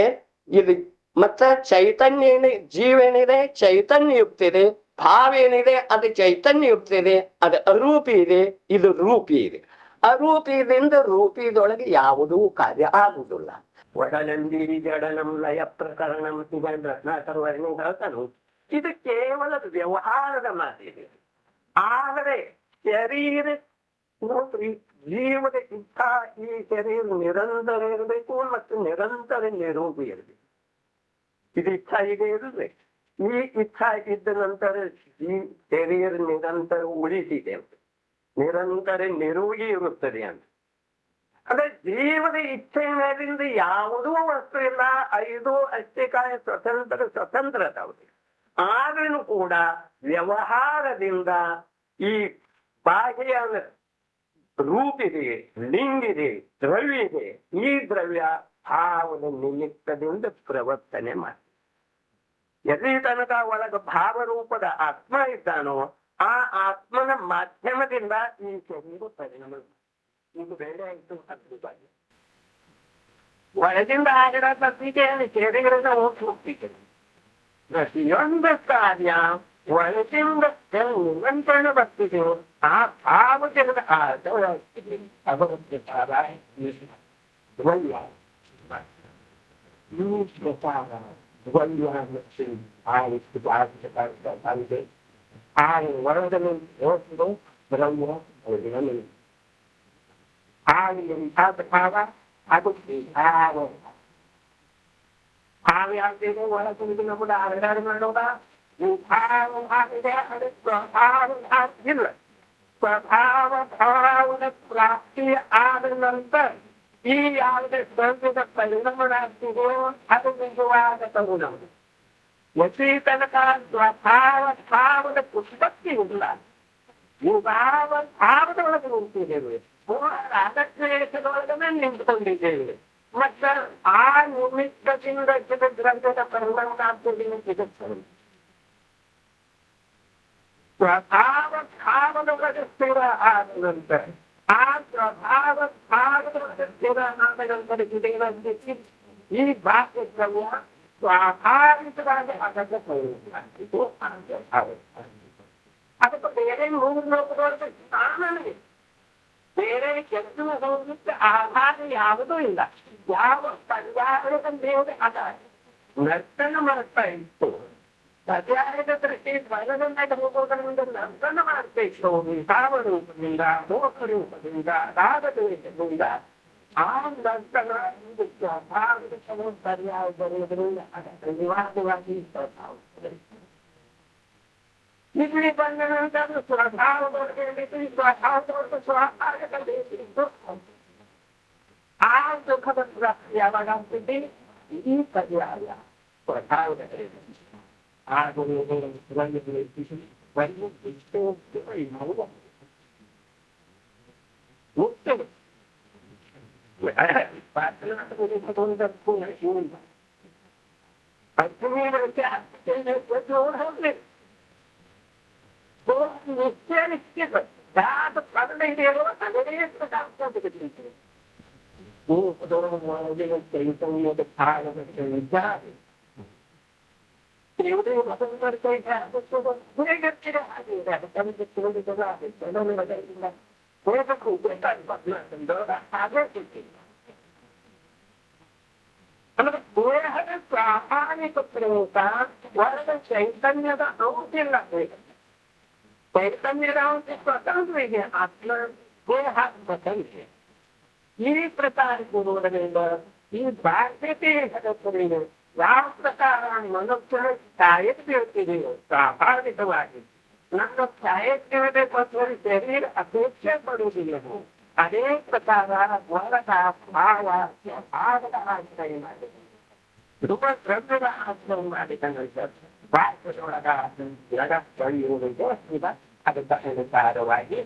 ಇದು ಮತ್ತ ಚೈತನ್ಯ ಜೀವ ಏನಿದೆ ಚೈತನ್ಯ ಯುಕ್ತ ಇದೆ, ಭಾವ ಏನಿದೆ ಅದು ಚೈತನ್ಯ ಯುಕ್ತ ಇದೆ, ಅದು ಅರೂಪಿ ಇದೆ, ಇದು ರೂಪಿ ಇದೆ. ಅರೂಪಿಯಿಂದ ರೂಪಿದೊಳಗೆ ಯಾವುದೂ ಕಾರ್ಯ ಆಗುವುದಿಲ್ಲ. ಒಡಲಂದಿ ಜಡನಂ ಲಯ ಪ್ರಕರಣಂ ರತ್ನಾಕರವರ್ಣಿ ಹೇಳ್ತಾನು. ಇದು ಕೇವಲ ವ್ಯವಹಾರದ ಮಾತಿದೆ. ಆದರೆ ಶರೀರ ನೋಡ್ರಿ, ಜೀವದ ಇಚ್ಛಾ ಈ ಶರೀರ ನಿರಂತರ ಇರಬೇಕು ಮತ್ತು ನಿರಂತರ ನಿರೂಪಿ ಇರಬೇಕು. ಇದು ಇಚ್ಛಾ ಈಗ ಇರುತ್ತೆ. ಈ ಇಚ್ಛಾ ಇದ್ದ ನಂತರ ಈ ಶರೀರ ನಿರಂತರ ಉಳಿದಿದೆ ಅಂತ, ನಿರಂತರ ನಿರೂಗಿ ಇರುತ್ತದೆ ಅಂತ. ಅಂದ್ರೆ ಜೀವದ ಇಚ್ಛೆ ಮೇಲಿಂದ ಯಾವುದೂ ವಸ್ತು ಇಲ್ಲ. 5 ಅಷ್ಟೇಕಾಯ ಸ್ವತಂತ್ರದವರು. ಆದ್ರೂ ಕೂಡ ವ್ಯವಹಾರದಿಂದ ಈ ಬಾಹ್ಯ ರೂಪಿದೆ, ಲಿಂಗಿದೆ, ದ್ರವ್ಯ ಇದೆ. ಈ ದ್ರವ್ಯ ಭಾವದ ನಿಮಿತ್ತದಿಂದ ಪ್ರವರ್ತನೆ ಮಾಡಿ ಎಲ್ಲಿ ತನಕ ಒಳಗ ಭಾವರೂಪದ ಆತ್ಮ ಇದ್ದಾನೋ ಆ ಆತ್ಮನ ಮಾಧ್ಯಮದಿಂದ ಈ ಶರೀರ ಪರಿಣಾಮ. ಇದು ಬೇರೆ ಆಯ್ತು. ಅದ್ಭುತವಾಗಿ ಒಳಗಿಂದ ಆಗಿರೋ ಪ್ರತಿಕೆಯನ್ನು ಶರೀರದ ಹೋಗ್ತಿದೆ. ಪ್ರತಿಯೊಂದು ಕಾರ್ಯ ಒಳಗಿಂದ ನಿರಂತರ ಬರ್ತಿದೆ. ಆ ಭಾವದಿಂದ ವರದಲ್ಲಿ ಹೋಗ್ತಿದೆ ದ್ರವ್ಯ ಭಾವ ಅದು ಭಾವ ಯಾವ್ದಿದೆ ಒಳಗಿಂದ ನಮ್ಮದು ಆಧಾರ ಮಾಡೋದ. ಭಾವ ಆಗಿದೆ, ಅದು ಸ್ವಭಾವ ಇಲ್ಲ. ಸ್ವಭಾವ ಭಾವದ ಪ್ರಾಪ್ತಿ ಆದ ನಂತರ ಈ ಯಾವುದೇ ದ್ರವ್ಯದ ಪರಿಣಾಮನಾಗ್ತಿದೆಯೋ ಅದು ನಿಜವಾದ ತರುಣ. ಎಲ್ಲಿ ತನಕ ಸ್ವಭಾವ ಭಾವದ ಉತ್ಪತ್ತಿ ಇಲ್ಲ, ಈ ಭಾವದ ಒಳಗೆ ನಿಂತಿದ್ದೇವೆ, ರಾಗದ್ವೇಷದೊಳಗನೆ ನಿಂತ್ಕೊಂಡಿದ್ದೇವೆ. ಮತ್ತ ಆ ನಿಮಿತ್ತದಿಂದ ದ್ರವ್ಯದ ಪರಿಣಾಮಾಗ್ತದೆ ಸಿಗುತ್ತದೆ. ಸ್ವಭಾವ ಭಾವದೊಳಗೆ ಸ್ಥಿರ ಆದ ನಂತರ ಆ ಸ್ವಭಾವ ಭಾವದೊಳಗೆ ಸ್ಥಿರ ಆದ ನಂತರ ಇದೇನಂತೆ ಈ ಬಾಹ್ಯ ದ್ರವ್ಯ ಸ್ವಾಭಾವಿಕವಾಗಿ ಅದಕ್ಕೆ ಅದಕ್ಕೆ ಬೇರೆ 3 ಲೋಕದೊಳಗೆ ಸ್ಥಾನವೇ, ಬೇರೆ ಕೆಲಸ ಹೋಗಿದ್ದು ಆಧಾರ ಯಾವುದೂ ಇಲ್ಲ. ಯಾವ ಪರ್ಯಾಯದ ಮೇಲೆ ಅದ ನರ್ತನ ಮಾಡ್ತಾ ಇತ್ತು. ಪರ್ಯಾಯದ ದೃಷ್ಟಿ ಬಲದಿಂದ ಹೋಗೋದರಿಂದ ನರ್ತನ ಮಾಡ್ತಾ ಇತ್ತು. ಭಾವರೂಪದಿಂದ, ಮೋಹರೂಪದಿಂದ, ರಾಗದ್ವೇಷದಿಂದ ಆ ನರ್ತನ ಭಾವದ ಪರ್ಯಾಯ ಬರುವುದರಿಂದ ಅದಕ್ಕೆ ನಿವಾಸವಾಗಿ ಇಲ್ಲಿ ಬಂದ ನಂತರ ಸ್ವಭಾವದೊಳಗೆ ಸ್ವಭಾವದೊಳಗೆ ಸ್ವಭಾವದಲ್ಲಿದ್ದು ಆ ಸುಖದ ಪ್ರಾಪ್ತಿ ಯಾವಾಗ ಆಗ್ತದೆ? ಈ ಪರ್ಯಾಯ ಸ್ವಭಾವದಲ್ಲಿ ದೇವರೇ ಮಗನ ಮಾಡ್ತಾ ಹೇಗಿರ್ತೀರ ಹಾಗೆ ಅದಕ್ಕೆ ತಿಳಿದಿಲ್ಲ ಅದರಿಂದ ಹೋಗಬೇಕು ಹಾಗೆ ಅಂದ್ರೆ ದೇಹದ ಪ್ರಾಮಾಣಿಕ ಪ್ರಯೋಗ ಹೊರದ ಚೈತನ್ಯದ ಅಂಶಿಲ್ಲ ಚೈತನ್ಯದ ಅಂಶ ಸ್ವತಂತ್ರಿಗೆ ಆತ್ಮ ದೇಹ ಸ್ವತಂತ್ರ ಈ ಪ್ರಕಾರ ಕೊಡುವುದರಿಂದ ಈ ಬಾಧ್ಯತೆಯ ಯಾವ ಪ್ರಕಾರ ಮನುಷ್ಯನ ಸಾಹಿತ್ಯವಿದೆಯೋ ಸ್ವಾಭಾವಿಕವಾಗಿ ನಮ್ಮ ಸಾಹಿತ್ಯದ ಶರೀರ ಅಪೇಕ್ಷೆ ಪಡುವುದಿಲ್ಲವೋ ಅದೇ ಪ್ರಕಾರ ಹೊರದ ಭಾವ ಭಾವದ ಆಶ್ರಯ ಮಾಡಿದೆ ತುಂಬ ದ್ರವ್ಯದ ಆಶ್ರಯ ಮಾಡಿದ ಭಾಷೆಯೊಳಗ ಜಗ ಪಡೆಯುವುದಿದೆ ಅದಕ್ಕನುಸಾರವಾಗಿ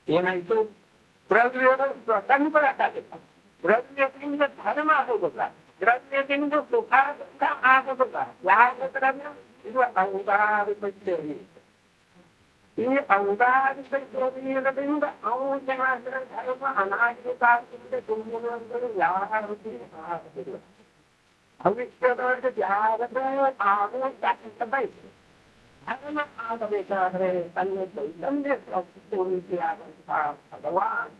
ಏನಾಯ್ತು ದ್ರವ್ಯದ ಸ್ವತಂತ್ರ ಆಗುತ್ತೆ ದ್ರವ್ಯದಿಂದ ಧರ್ಮ ಆಗುವುದಿಲ್ಲ ದ್ರವ್ಯದಿಂದ ಸುಖ ದುಃಖ ಆಗುವುದಿಲ್ಲ ಯಾವ ದ್ರವ್ಯ ಇದು ಔದಾರಿಕ ಈ ಔದಾರಿಕ ಶರೀರದಿಂದ ಔಷಧ ಧರ್ಮ ಅನಾಗಿಕಾರದಿಂದ ತುಂಬುವಂಥದ್ದು ಯಾರು ಭವಿಷ್ಯದೊಳಗೆ ಯಾರದ ಆಗೋದಾಗಿದ್ದ ಬಯಕೆ ಧರ್ಮ ಆಗಬೇಕಾದ್ರೆ ತನ್ನ ಚೈತನ್ಯ ರೀತಿಯಾದಂತಹ ಭಗವಾನ್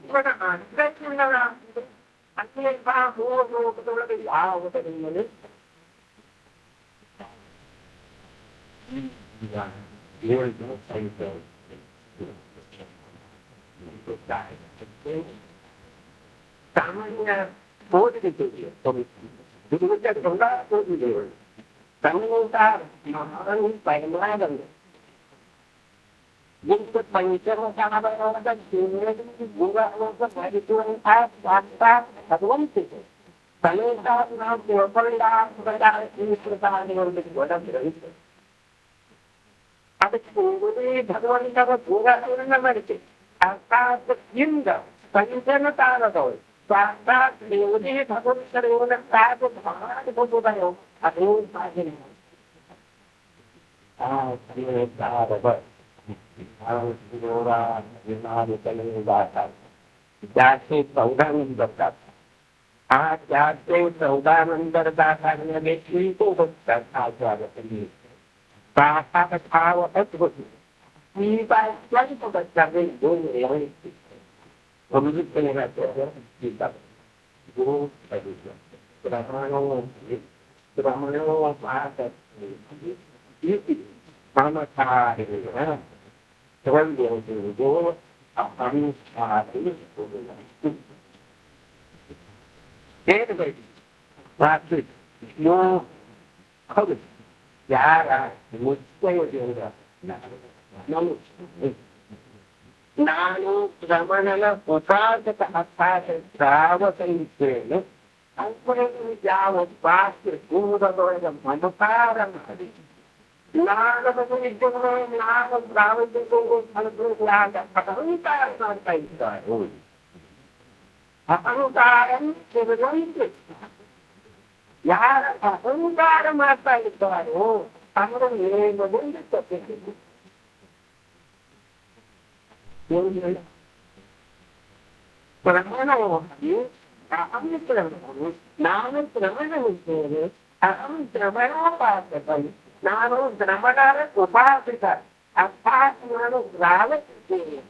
ಇವನ ಅಗ್ರಹಿಲ್ಲದ ಅನೇಕ ಲೋಕದೊಳಗೆ ಯಾವುದರಿಂದಲೂ ಸಾಮಾನ್ಯ ಓದಿದೆ Pengusaha mahal paylagan. Jika pengusaha sangat orang sini juga orang bagi tuan apa satu wanti. Pengusaha nak berpindah pada ini perusahaan yang lebih besar dari itu. Ada sendiri Bhagawan kita juga orang memiliki. Asal sehingga pengusaha tak ada. Asal sendiri Bhagawan kita orang tak ada di bawah. Aduh, pagi ni. Dia dah dapat. Orang yang kalau bahasa, jadi saudara berkat. Jadi saudara berkat ni itu berkat aja begini. Bahasa ketawa itu. Kita jadi berkat itu yang ini. Kemudian kita kita guru tadi. Kerana Brahmano bahasa ini mana cara ini? Tuan dia itu kami ada ini. Jadi bahasa no kau ya mesti dia nanu Brahmana putra kita apa sahaja ini. Apa yang jauh pasti sudah ada manfaat ada. Naga begini jangan naga berapa itu kalau berlaga kita sampai itu. Apa kan sebenarnya ya apa masa itu apa yang begini seperti itu. Perempuan Kami terus, namun terus ini, kami terus apa sahaja. Namun terus ada upaya kita. Apa yang berlaku ini?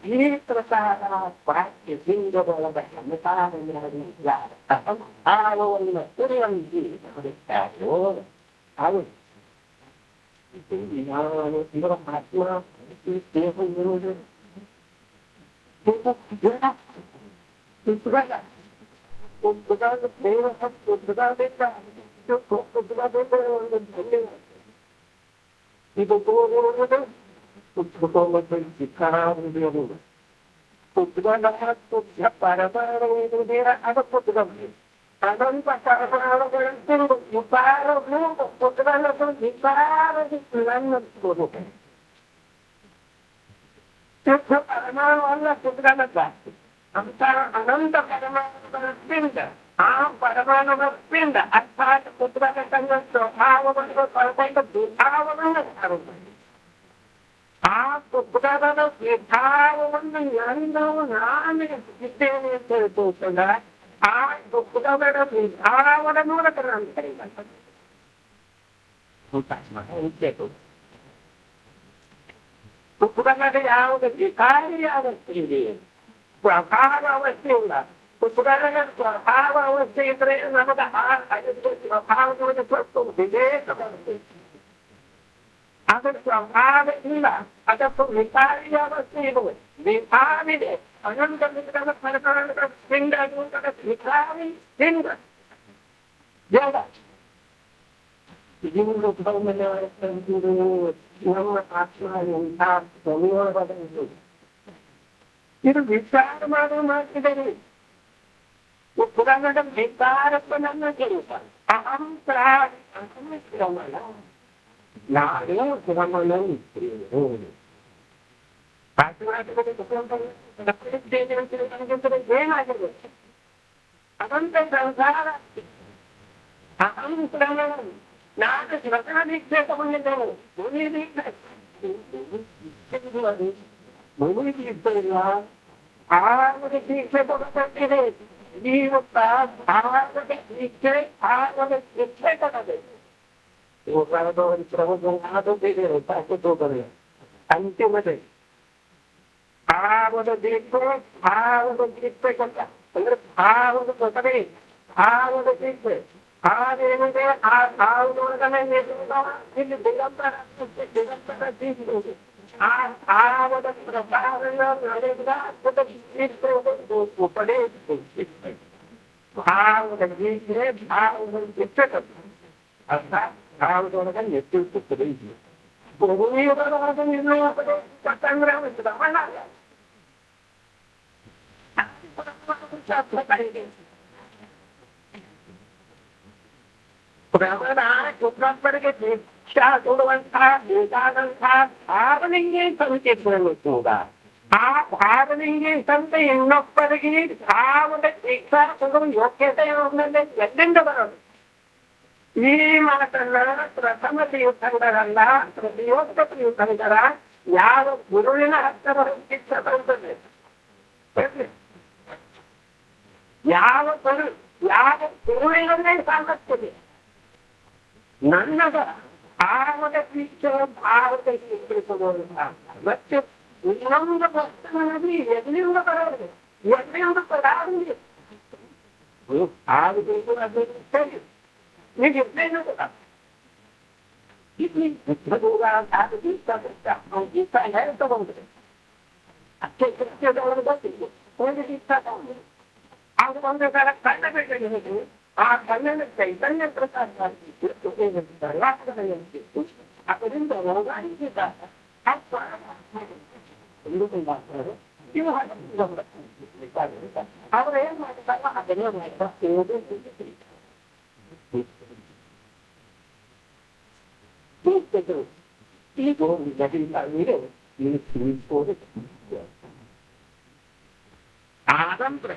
Ini terus ada praktis hingga dalam bahasa yang ada. Kalau ini yang ini, kalau itu yang kita maklum itu itu itu kan untuk kita dewa untuk kita kita untuk kita kita itu tuh untuk kita itu untuk kita nak untuk siapa ada itu dia ada untuk kita ada di pasar ada yang itu baru untuk kita nak di baru di bulan itu karena Allah kita nak antara ananda paramana pindah, paramana pindah, asal putra ketangga sohawa itu kalau itu sohawa itu harus. Putra itu sohawa itu yang nama kita itu sudah. Putra itu sohawa itu orang terang terang. ಪುರಾಣದ ಯಾವುದಕ್ಕೆ ಕಾರ್ಯಾವಸ್ಥೆ ಇದೆ, ಸ್ವಭಾವ ಅವಸ್ಥೆ ಇಲ್ಲ. ಪುರಾಣದ ಸ್ವಭಾವ ಅವಸ್ಥೆ ಇದ್ರೆ ನಮಗೆ ಸ್ವಭಾವದ ಸ್ವಲ್ಪ ವಿವೇಕ ಬರುತ್ತೆ. ಅದರ ಸ್ವಭಾವ ಇಲ್ಲ, ಅದಕ್ಕೆ ವಿಕಾರಿ ಅವಸ್ಥೆ ಇರುವೆ. ವಿಕಾರಿದೆ ಅನಂತ ಪಿಂಡ ವಿಕಾರಿ ಪಿಂಡ ಜಡ ಇವರು ನಮ್ಮ ಆತ್ಮ ಸಂಯೋಗದ ಇದು ವಿಚಾರ ಮಾಡುವ ಮಾತಿದೆ. ಪುರಾಣದ ವಿಕಾರಪ್ಪನನ್ನು ಗೆಲ್ತಾರೆ. ಅಹಂ ಶ್ರಮಣ ನಾನೇ ಶ್ರಮಣ ಏನಾಗಿದೆ ಅದಂತ ಸಂಸಾರ. ಅಹಂ ಶ್ರಮಣ ನಾನು ಶ್ರಮಣೀಕ್ಷೆ ತಗೊಂಡಿದ್ದೇನೆ. ಮುನಿದೀಕ್ಷೆಯಿಲ್ಲ, ಆವಾಗ ದೀಕ್ಷೆ ತಗೊಂಡಿದೆ. ನೀವು ಆವಾಗ ದೀಕ್ಷೆ ಆವಾಗ ಶಿಕ್ಷೆ ತಗೋಬೇಕು. ಅಂತಿಮತೆ ಭಾವದ ದೀಕ್ಷೆ ಭಾವದ ದೀಕ್ಷೆ ಕೊಟ್ಟ ಅಂದ್ರೆ ಭಾವದ ಕೊಟ್ಟರೆ ಭಾವದ ದೀಕ್ಷೆ ಭಾವೇನಿದೆ ಆ ಭಾವದೊಳಗನೆ ಇಲ್ಲಿ ದಿಗಂಬರ ದೀಕ್ಷೆ ಆ ಭಾವದ ಪ್ರಭಾವದ ನಡೆದ ಉಪದೇಶ ಭಾವದ ದೀಕ್ಷೆ ಭಾವದ ದೀಕ್ಷೆ ಅರ್ಥ ಭಾವದೊಳಗ ನೆಟ್ಟಿರ್ತದೆ. ಕುಕ್ಕಪ್ಪರಿಗೆ ದೀಕ್ಷಾ ಕೊಡುವಂತಹ ಬೇಕಾದಂತಹ ಭಾವನೆಗೆ ಸಂತೆ ಕೂಡ ಆ ಭಾವನೆಗೆ ಸಂತೆ ಇನ್ನೊಬ್ಬರಿಗೆ ಭಾವದ ದೀಕ್ಷಾ ಕೊಡುವ ಯೋಗ್ಯತೆ ಎಲ್ಲಿಂದ ಬರೋದು? ಈ ಮಾತನ್ನ ಪ್ರಥಮ ತೀರ್ಥಂಕರಲ್ಲ, ಪ್ರತಿಯೊಬ್ಬ ತೀರ್ಥಂಕರ ಯಾವ ಗುರುವಿನ ಹತ್ತಿರ ಬರ್ತದೆ. ಯಾವ ಗುರುವಿನಲ್ಲೇ ಸಾಗುತ್ತದೆ. ನನ್ನದ ಭಾವದ ದೀಕ್ಷೆ ಭಾವದ ಮತ್ತೆ ಇನ್ನೊಂದು ವಸ್ತುವಿನಲ್ಲಿ ಎಲ್ಲಿಂದ ಬರೋದು, ಎಲ್ಲಿಂದ ಪದಾರ್ಥ ಆಗುವುದು ಅದು ಸರಿ. ಈಗ ಇಲ್ಲಿ ತಗೊಂಡ್ರೆ ಅಷ್ಟೇ ಕೃತ್ಯದೊಳಗೆ ಗೊತ್ತಿಲ್ಲ. ಒಂದು ದೀಕ್ಷ ತಗೊಂಡು ಅದು ಒಂದು ಸಲ ಕಣ್ಣ ಬೇಕಾಗಿತ್ತು. ಆ ಕಣ್ಣಿನ ಚೈತನ್ಯ ಪ್ರಸಾದ ಅದರಿಂದ ರೋಗಾಯಿಸಿದಾಗ ಇವು ಅವರು ಏನ್ ಮಾಡ್ತಾರೆ ಅದನ್ನೇ ಮಾಡ್ತಾರೆ. ಆದಂದ್ರೆ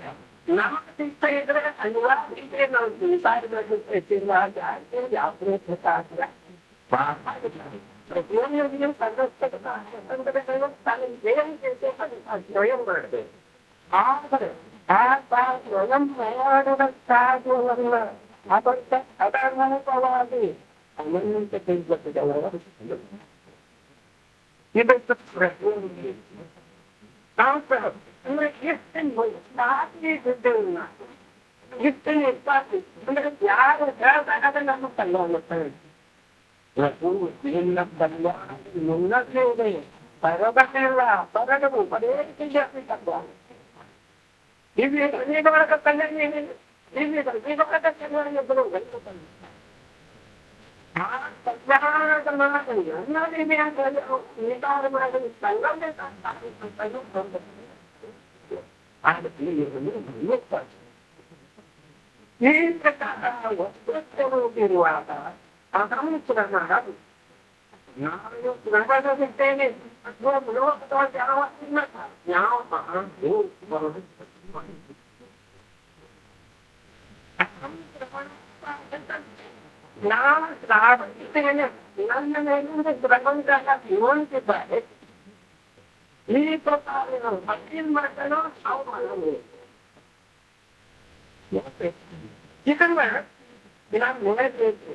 ನಮಗೆ ದೀಕ್ಷ ಇದ್ರೆ ಅನಿವಾರ್ಯ ನಾವು ಪ್ರತಿಯೊಂದು ಸ್ವಯಂ ಮಾಡಬೇಕು. ಆದರೆ ಆ ಸ್ವಯಂ ಮಾಡುವ ಸಾಧುವನ್ನ ಅದಕ್ಕೆ ಸಾಧಾರಣವಾಗಿ ಅನಂತ ಕೈಗೊಳ್ಳುವ ಇದಕ್ಕೆ ಪ್ರತಿಯೊಂದು ಅಂದ್ರೆ ಎಷ್ಟು ದುಡ್ಡನ್ನ ಎಷ್ಟು ಅಂದ್ರೆ ಯಾರು ಹೇಳ್ದಾಗ ನಮ್ಮ ಕಲ್ಯಾಣ ಮುನ್ನದೇ ಇದೆ. ಪರಬಲ್ಲ ಪರಗವು ಪರೇಟಿಗೆ ದಿವ್ಯೊಳಗ ಕಲ್ಯಾಣ ದಿವ್ಯೊಳಗ ಕಲ್ಯಾಣ ಆ ಕಲ್ಯಾಣದ ಮಾತು ಎಲ್ಲ ನಿರ್ಧಾರ ಮಾಡಲು ಸಂಗಮೇ ಈ ಪ್ರಕಾರ ವಸ್ತುವಿರುವಾಗ ಅದನ್ನು ಶ್ರಮಣ ನಾನು ಶ್ರಮದಲ್ಲಿದ್ದೇನೆ ಅಥವಾ ಲೋಕದ ಯಾವ ನಾನು ಶ್ರಾವಿಸ್ತೇನೆ. ನನ್ನ ಮೇಲಿಂದ ಶ್ರಮಂತಹ ವಿವಂತಿದ್ದಾರೆ. ಈ ಪ್ರಕಾರ ನಾವು ಭಕ್ತಿನ್ ಮಾಡ್ತಾನೋ ನಾವು ಮಾಡೋದು. ಇದನ್ನ ನಾನು ನೋಡಬೇಕು.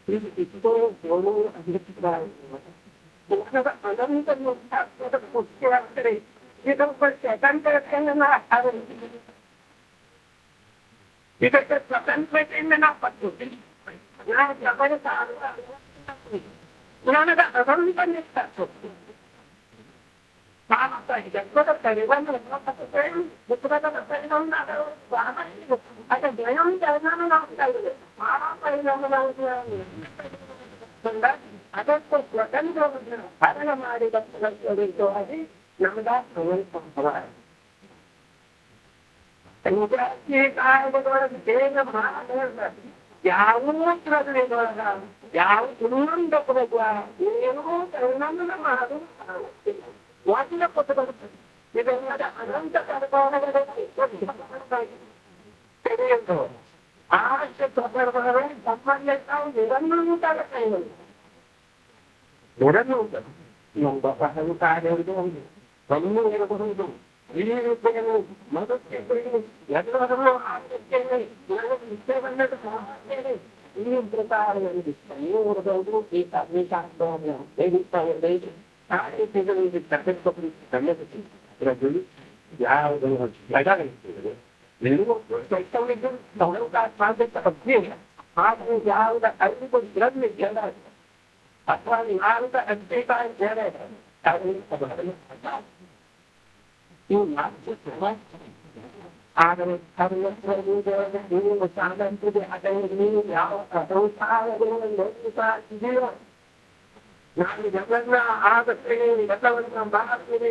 ಇದು ಇಷ್ಟೋ ಗೋಳು ಅಭಿಪ್ರಾಯ ಜ್ಞಾನದ ಅನಂತ ಮುಖ್ಯವಾದರೆ ಇದೊಬ್ಬ ಸ್ವತಂತ್ರತೆಯನ್ನು ಇದಕ್ಕೆ ಸ್ವತಂತ್ರತೆಯಿಂದ ನಾವು ಪಡ್ತೀವಿ ಜ್ಞಾನದ ಅನಂತ ನಿಷ್ಠ ಜಗದ ಪರಿವನ್ನು ಅದಕ್ಕೆ ಸ್ವತಂತ್ರ ಹರಣ ಮಾಡಿದ ವಿರುದ್ಧವಾಗಿ ನಮಗ ಕಾರಣದೊಳಗೆ ಬೇಗ ಯಾವ ಪ್ರದನೆದೊಳಗ ಯಾವ ಇನ್ನೊಂದೊಬ್ಬ ಏನೋ ಪರಿಣಾಮ ಮಾಡೋದು ವಾಚಿನ ಕೊಟ್ಟು ಬರುತ್ತದೆ ಇದೆಲ್ಲದ ಅನಂತ ತೆರೆಯುವುದು ಆವಶ್ಯಕ ಸಂದರ್ಭಗಳು ತಮ್ಮಲ್ಲೇ ತಾವು ನಿರನ್ನುಂಟಾಗ ಕೈಗಳು ನಿರನ್ನುಂಟು ಇನ್ನೊಬ್ಬ ಪಹಲು ಕಾರ್ಯವುದು ಒಂದು ಕಣ್ಣು ಇರಬಹುದು ಈ ರೂಪದಲ್ಲಿ ಮದಕ್ಕೆ ಎಲ್ಲರನ್ನೂ ಆಸಕ್ತಿಯಲ್ಲಿ ನಿಶ್ಚಯ ಬಂದದ್ದು ಸಮಸ್ಯೆ ಈ ಪ್ರಕಾರದಲ್ಲಿ ಸಂಯೋಗದವರು ಈ ಶಾಸ್ತ್ರವನ್ನು ದೈಹಿಕ ಸಾಹಿತ್ಯಗಳಿಗೆ ತರಬೇತಿ ಅದರಲ್ಲಿ ಯಾವುದನ್ನು ಲಗಾಯಿಸಿದರೆ ನೀವು ಕೈತವರಿಗೂ ಸೌಲಭ್ಯ ಅಭ್ಯಯ ಹಾಗೂ ಯಾವುದ ಅರಿವು ಇರಲಿ ಜನ ಅಥವಾ ಯಾವುದ ಅಭ್ಯಯ ಜನ ಇವು ಮಾತ್ರ ಆದರೆ ನೀವು ಸಾಧಂತಿದೆ ಅದನ್ನು ನೀವು ಯಾವ ಸಂಸಾರಗಳನ್ನು ಇದೆಯೋ ನಾನು ಎಲ್ಲರನ್ನ ಆಗುತ್ತೇನೆ ಎಲ್ಲವನ್ನ ಮಾಡ್ತೀನಿ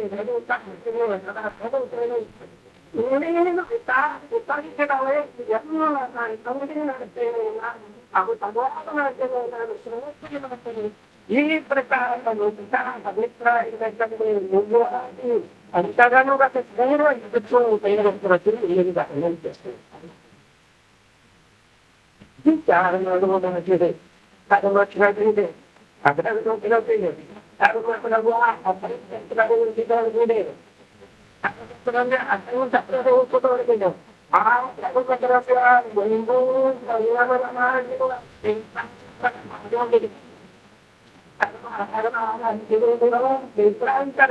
ಏನೇನು ಉತ್ತಾಗಿದ್ದಾವೆ ಎಲ್ಲ ನಾನು ಸಂಗತಿ ಮಾಡುತ್ತೇನೆ ಅವು ಸಮಾಧಾನ ಮಾಡ್ತೇನೆ ನಾನು ಶ್ರೇಷ್ಠ ಮಾಡ್ತೇನೆ ಈ ಪ್ರಕಾರವನ್ನು ಪವಿತ್ರ ಇದಕ್ಕೆ ನಿಜವಾಗಿ ಅಂತರನುಗತ ಪೂರ್ವ ಇದಕ್ಕೂ ಉಪಯೋಗಿಸುವ ವಿಚಾರ ಮಾಡುವುದಾಗಿದೆ ಕರ್ಮಕ್ಷಿದೆ ಅದರಲ್ಲೂ ಕೆಲವಿದೆ ಕರ್ಮಗಳು ಅದನ್ನು ಆ ಒಂದು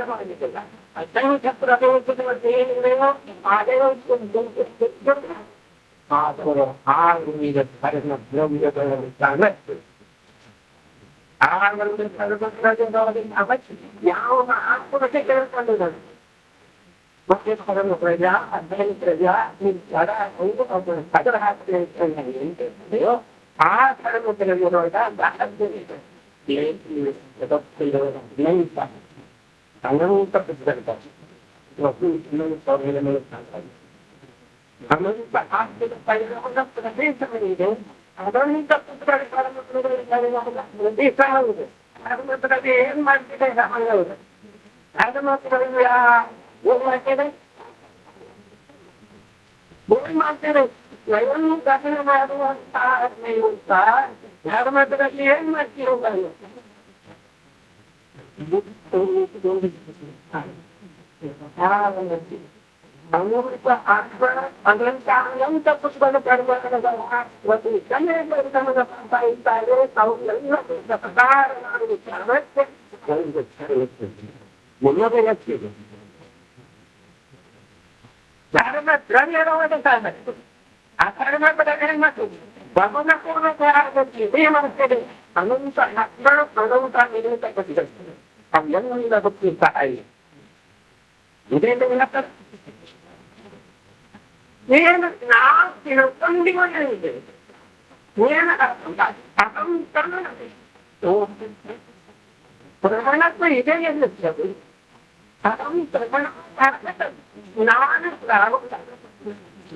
ಮಾಡಿದ್ದಿಲ್ಲ ಅದನ್ನು ಏನಿದೆಯೋ ಅದೇ ಈಗ ದ್ರವ್ಯಗಳಿದ್ದಾನೆ ಯಾವ ಆತ್ಮಕ್ಕೆ ಕೇಳ್ಕೊಂಡಿದ್ದಾನೆ ಮತ್ತೆ ಪರಮ ಪ್ರಜಾ ಅಧ್ಯಯನ ಪ್ರಜಾ ಜಡ ಅದರ ಹಾಕ್ತೇನೆಯೋ ಆ ಕರ್ಮದಲ್ಲಿರುವಾಗ ಅನಂತ ಪುಸ್ತಕ ಅನಂತ ಆತ್ಮದ ಪರಿಣಾಮದ ಪ್ರದೇಶಗಳಿದೆ ಅನಂತ ಪುಸ್ತಕ ಪ್ರದೇಶ ಹೌದು ಅದರಲ್ಲಿ ಏನ್ ಮಾಡ್ತಿದೆ ಹೌದು ಅದನ್ನು ಏನ್ ಮಾಡ್ತೇವೆ ಏನ್ ಮಾಡ್ತೇವೆ ಸ್ವಯಂ ದರ್ಶನ ಮಾಡುವಂತ ಧರ್ಮದಲ್ಲಿ ಏನ್ ಮಾಡ್ತೀರೋ ಅಮೃತ ಆತ್ಮ ಅನಂತ ಪುಷ್ಪದ ಪರ್ವತದ ಇದ್ದಾರೆ ತಾವು ಎಲ್ಲ ಪ್ರಕಾರ ಮುನ್ನಡೆಯುತ್ತಿದೆ ಧರ್ಮ ದ್ರವ್ಯದ ಕಾರಣ ಆ ಕರ್ಮ ಏನ್ ಮಾಡ್ತೀವಿ ಭಗವನ ಪೂರ್ಣತೆ ಏನ್ ಮಾಡ್ತೇವೆ ಅನಂತ ಮಕ್ಕಳು ಅನಂತ ನಿರಂತ ಕಟ್ಟಿದ್ದಾರೆ ಅವೆಲ್ಲ ಗೊತ್ತಿರ್ತಾರೆ ಇದೇನು ಏನು ನಾವು ತಿಳ್ಕೊಂಡಿದ್ದೇವೆ ಏನು ಪ್ರಮಾಣತ್ವ ಇದೆ ಎನ್ನುತ್ತದೆ ಪ್ರಮಾಣ ನಾನು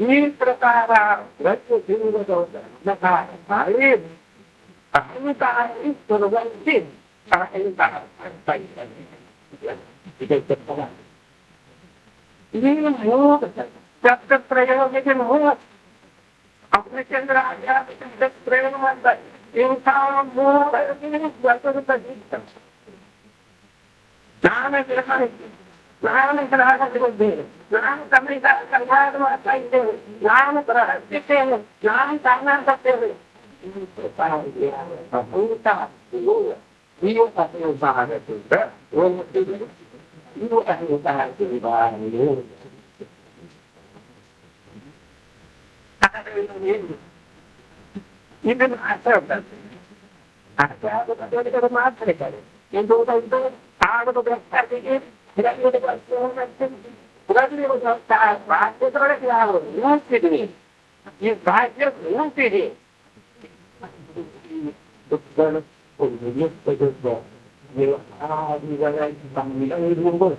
ಈ ಪ್ರಕಾರ ಅಹಂಕಾರಿ ಸುರವಂತಿ ಶಬ್ದ ಪ್ರಯೋಗಕ್ಕೆ ಅಪಚಂದ್ರ ಪ್ರಯೋಗ ಮಾಡ್ತಾರೆ ಇಂಥ ನಾನು ಗ್ರಹಗಳಿದ್ದೇನೆ ನಾನು ಕಲಿತ ಕಲ್ಯಾಣ ಮಾಡ್ತಾ ಇದ್ದೇನೆ ನಾನು ಗ್ರಹಿಸುತ್ತೇನೆ ನಾನು ಕಾರಣಾಗುತ್ತೇನೆ io sapevo fare tutto, io sapevo fare tutto, even myself, I travel to the market, and those are the out of the best packages, that you was so much. What you was outside, right? It's already out. You see it. You buy just you see it. The girl was just like this. You are the right family. You remember.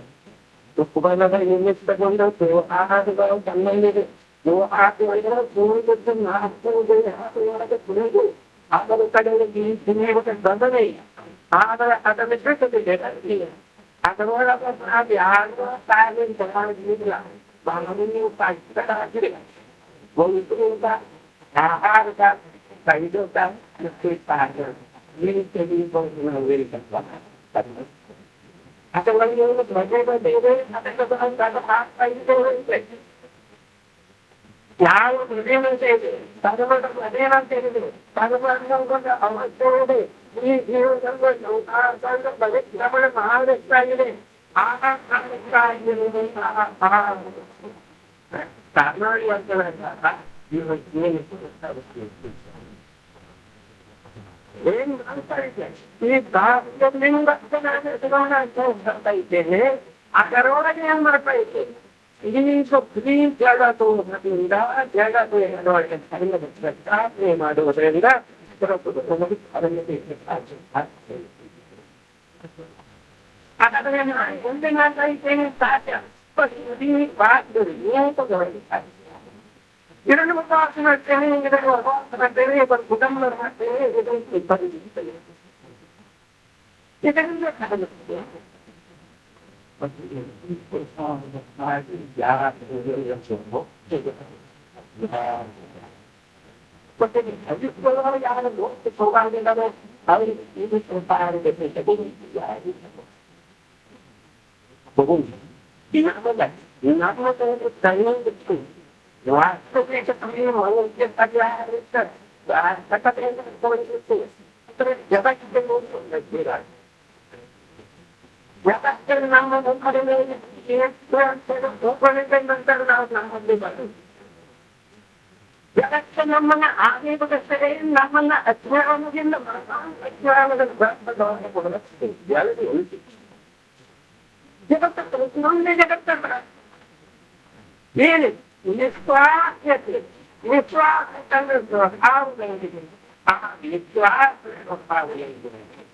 The Kubana in this second, so I had to go and make it. You are the way to do it, the master, they have to do it. Other suddenly being able to done it. Other electricity, other one of us have the other silent and Bangladesh fight that going to that, that, side of that, the street partner. We need to be going to a very good one. After one year, the budget, they were ಯಾವ ಪ್ರದೇಶ ಇದೆ ತಗಮದ ಪ್ರದೇಶ ಅಂತ ಹೇಳಿದ್ರು ತಗಮದ ಅವಶ್ಯವಿದೆ ಈ ಜೀವನದಲ್ಲಿ ಬಗ್ಗೆ ಗಮನ ಮಾಡಬೇಕಾಗಿದೆ ಕರ್ನಾಟಕ ಏನ್ ಮಾಡ್ತಾ ಇದೆ ಈ ನಾನು ಇದ್ದೇನೆ ಅದರೊಳಗೆ ಏನ್ ಮಾಡ್ತಾ ಇದ್ದೇನೆ ಈಗ ಕ್ಲೀನ್ ಜಾಗ ತೋರಿಸೋದ್ರಿಂದ ಜಾಗ ಸ್ಥಾಪನೆ ಮಾಡುವುದರಿಂದ ಮುಂದೆ ಮಾಡ್ತಾ ಇದ್ದೇನೆ ಸಾಧ್ಯ ಇದನ್ನು ಉಪವಾಸ ಮಾಡ್ತೇನೆ ಇದನ್ನು ಉಪವಾಸ ಮಾಡ್ತೇನೆ ಇಬ್ಬರು ಕುಟುಂಬ ಮಾಡ್ತೇನೆ ಇದರಿಂದ ಸಾಧಿಸ್ತೇನೆ ನಮ್ಮನ್ನ ಆದೇಶಕ್ಕೆ ನಮ್ಮನ್ನ ಅಜ್ಞಾನದಿಂದ ಅಜ್ಞಾನದ ಜಗತ್ತು ನೊಂದೇ ಜಗತ್ತ ಏನು ನಿಸ್ವಾಸ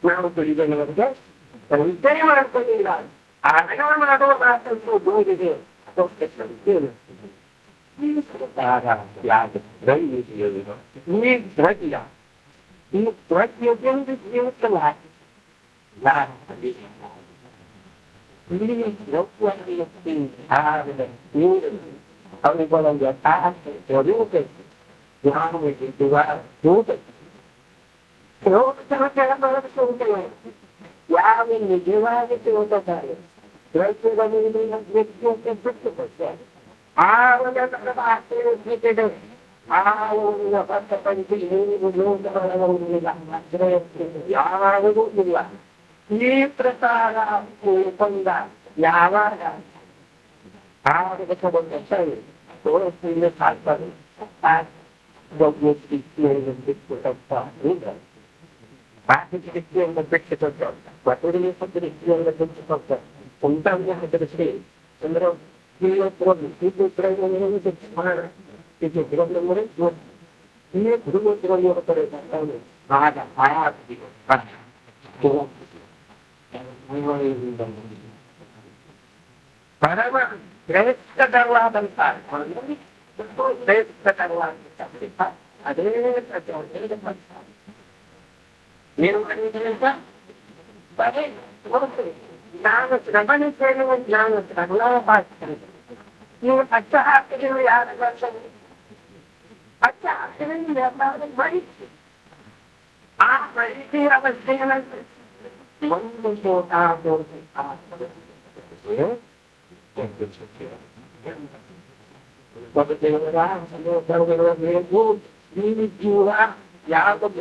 ನಾವು ತಿಳಿದವರಿಗೆ ವಿಚಾರ ಮಾಡ್ಕೊಂಡಿಲ್ಲ ಆಗ ಮಾಡುವ ಮಾತನ್ನು ಓದಿದೆ ಈ ದ್ರವ್ಯ ಈ ದ್ರವ್ಯದಿಂದ ಜೀವಿತಲ್ಲ ಅವರಿಗೊಂದು ಸ್ವರೂಪ ಜ್ಞಾನಕ್ಕೆ ರೂಪ ಯಾವ ನಿಜವಾಗಿ ತಿಳ್ಕೊತಾರೆ ದ್ರವ್ಯದಲ್ಲಿ ವ್ಯಕ್ತಿಯಕ್ಕೆ ಬಿಟ್ಟು ಕೊಡ್ತಾರೆ ಯಾವುದೂ ಇಲ್ಲ ಈ ಪ್ರಕಾರ ಬಂದ ಯಾವಾಗ ಸರಿ ತೋರಿಸಿದ ಸಾಕ್ತಾರೆ ಬಿಟ್ಟುಕೊಟ್ಟ ಬಾಕಿಯನ್ನು ಬಿಟ್ಟುಕೊಟ್ಟ ಬಟುರಿಗೆ ಪತ್ರಿಕೆಯನ್ನು ಬಿಟ್ಟುಕೊಟ್ಟ ಉಂಟಾಗಿ ಹೆದರಿಸಿ ಅಂದ್ರೆ ಪರಮ ಶ್ರೇಷ್ಠಕರವಾದಂತ ಶ್ರೇಷ್ಠಕರವಾದಂತ ಅದೇ ಏನು ಮಾಡಿದ್ರಿಂದ ಬರೀ ನಾನು ಶ್ರವಣಿಸೇನೆ ನಾನು ಶ್ರವಣವಾಗ್ತೇನೆ ನೀವು ಅಚ್ಚ ಹಾಕಿದ್ರು ಯಾರು ಬರ್ತಾರೆ ಅಚ್ಚ ಹಾಕಿದ್ರೆ ವ್ಯಾಪಾರ ಬರೀತಿ ಆ ಬರೀತಿ ಅವಸ್ಥೆಯಲ್ಲಿ ಒಂದು ಜೀವ ಯಾವ ಕೂಡ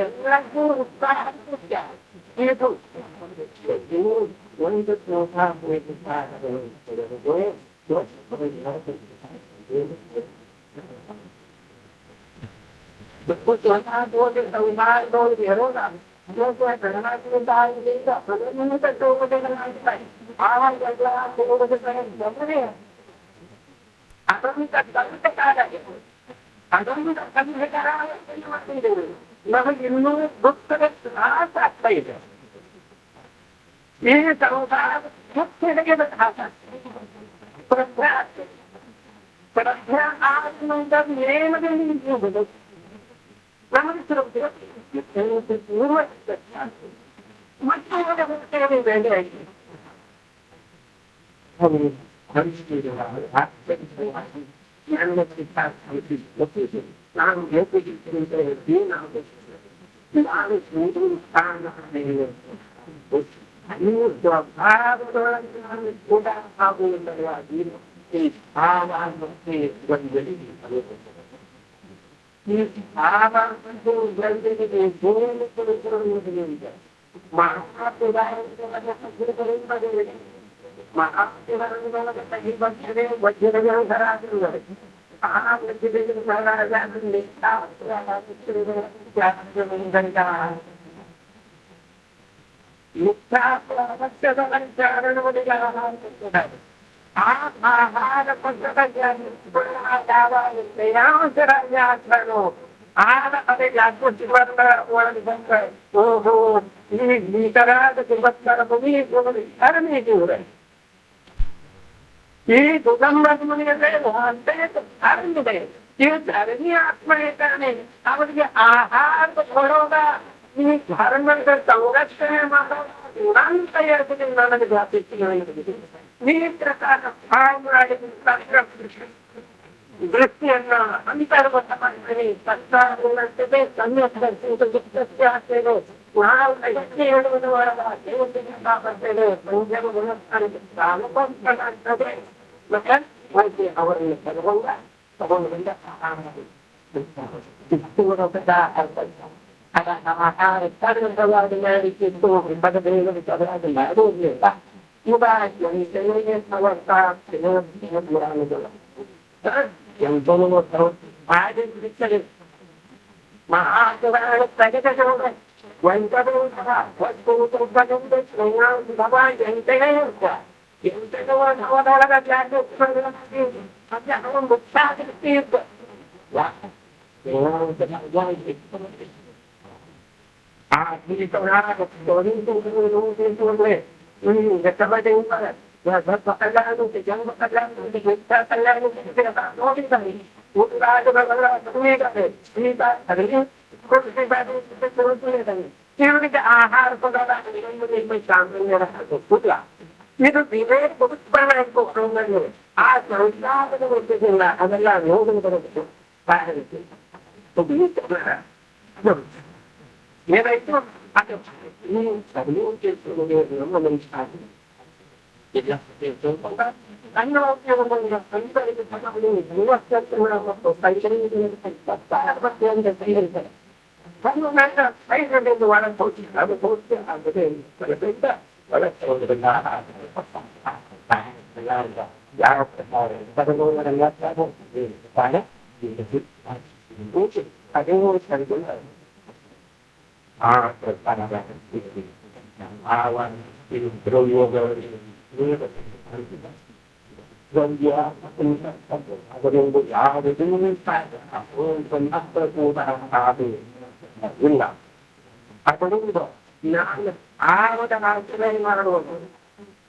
ಎಲ್ಲರಿಗೂ ಉತ್ಸಾಹ ಇದು ಒಂದು después que van a todo el trabajar todo el dinero yo puedo ganar un tal dinero pero no me tengo que ganar ahora ya la tengo que ganar ¿no? Atau minta cara atau minta cara maka gino dokter apa itu ini kalau saya kita kita kata perasaan aku minta ini macam itu namun sudah semua macam ada yang beda harus dilihat yang kita harus நான் ஏற்றுக்கிறேன் itu gambar mengenai hari ini hari apa ini apa dia ahar berkorban ini hari mereka tahu kan maka nanti ya jadi mana jadi ini terkadang mulai terkadang Kristiana antar bersama ini tentang nanti kami akan untuk sesiapa wow ini orang untuk apa saja menjadi benar kalau pun bahkan masih awal ini kalau benda itu orang benda ada hal kalau dengan itu pada dengan itu ada baru ni tak ubah yang ini awal tak dengan orang itu yang dulu tahu ada cerita maaf kalau saya kata wanita itu waktu terbangun dengan bapa yang tengah yang kedua, awal ada jatuh pada lagi, ada orang besar itu, wah, yang kedua itu, ini orang itu boleh, kita baca ini, ya bakalan itu, jangan bakalan itu, kita bakalan itu, kita tak tahu ini, udah ada bakalan ini hari ini, kok kita baca terus ini, kita ahar bakalan ini macam ni lah, betul. ಇದು ಬೇರೆ ಬದುಕಬೇಕು ಅನ್ನೋದು ಆ ಸಂಸಾರದ ಗೊತ್ತಿಲ್ಲ ಅದೆಲ್ಲ ನೋಡಲು ಬರಬೇಕು ಏನಾಯ್ತು ಅದು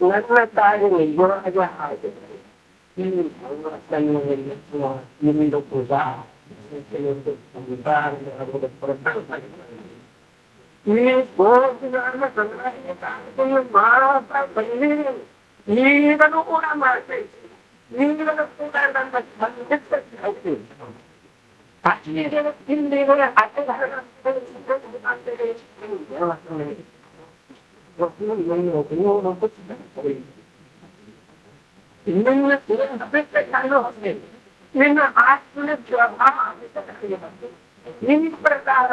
ನನ್ನ ತಾಯಿ ಗುಣಾಗ ಆಯ್ತು ಈ ಗೋಪಿಗಳನ್ನು ಈಗಲೂ ಕೂಡ ಮಾಡ್ತೇವೆ ಈಗಲೂ ಕೂಡ ನನ್ನ ಸಂಗೀತ ತಿಂಡಿಗಳ ಅಡ್ಡ ನಿನ್ನ ಆತ್ಮನ ನಿನ್ನ ಪ್ರಕಾರ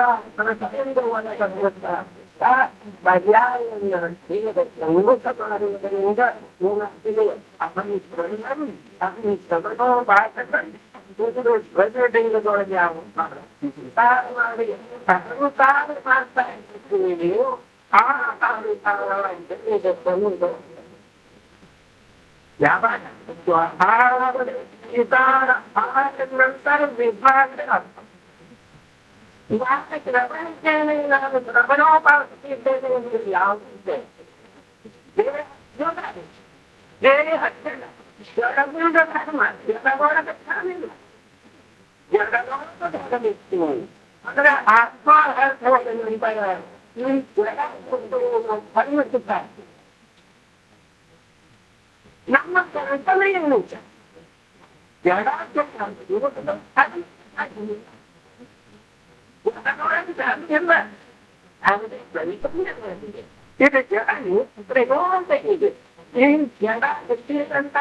ಪರ್ಯಾಯವನ್ನು ಸಂಗತ ಮಾಡುವುದರಿಂದ ಪ್ರಜೆಗಳಿಗೆ ಮಾಡಿ ಮಾಡ್ತಾ ಇರ್ತೀವಿ ನೀವು ಆ ಯಾವಾಗ ನಂತರ ವಿಭಾಗ ನಾನು ಶ್ರವಣೋಪಾಸಿದ್ದೇನೆ ಎಂದು ಯಾವುದಿದೆ ಬೇರೆ ಹತ್ತಿರ ಜಡಗುಂಡ ಧರ್ಮ ಜಡಗೊಳಗ ಕಾಣಿಲ್ಲ ಜಡಗೊಳಗಿತ್ತು ಅಂದ್ರೆ ಆತ್ಮ ಪರಿಮಿಸುತ್ತಾರೆ ನಮ್ಮ ಕಲ್ಪನೆಯನ್ನು ಜಡ ಇದಕ್ಕೆ ಪ್ರಯೋಗ ಇದೆ ಈ ಜಡ ಎಷ್ಟಿದಂತ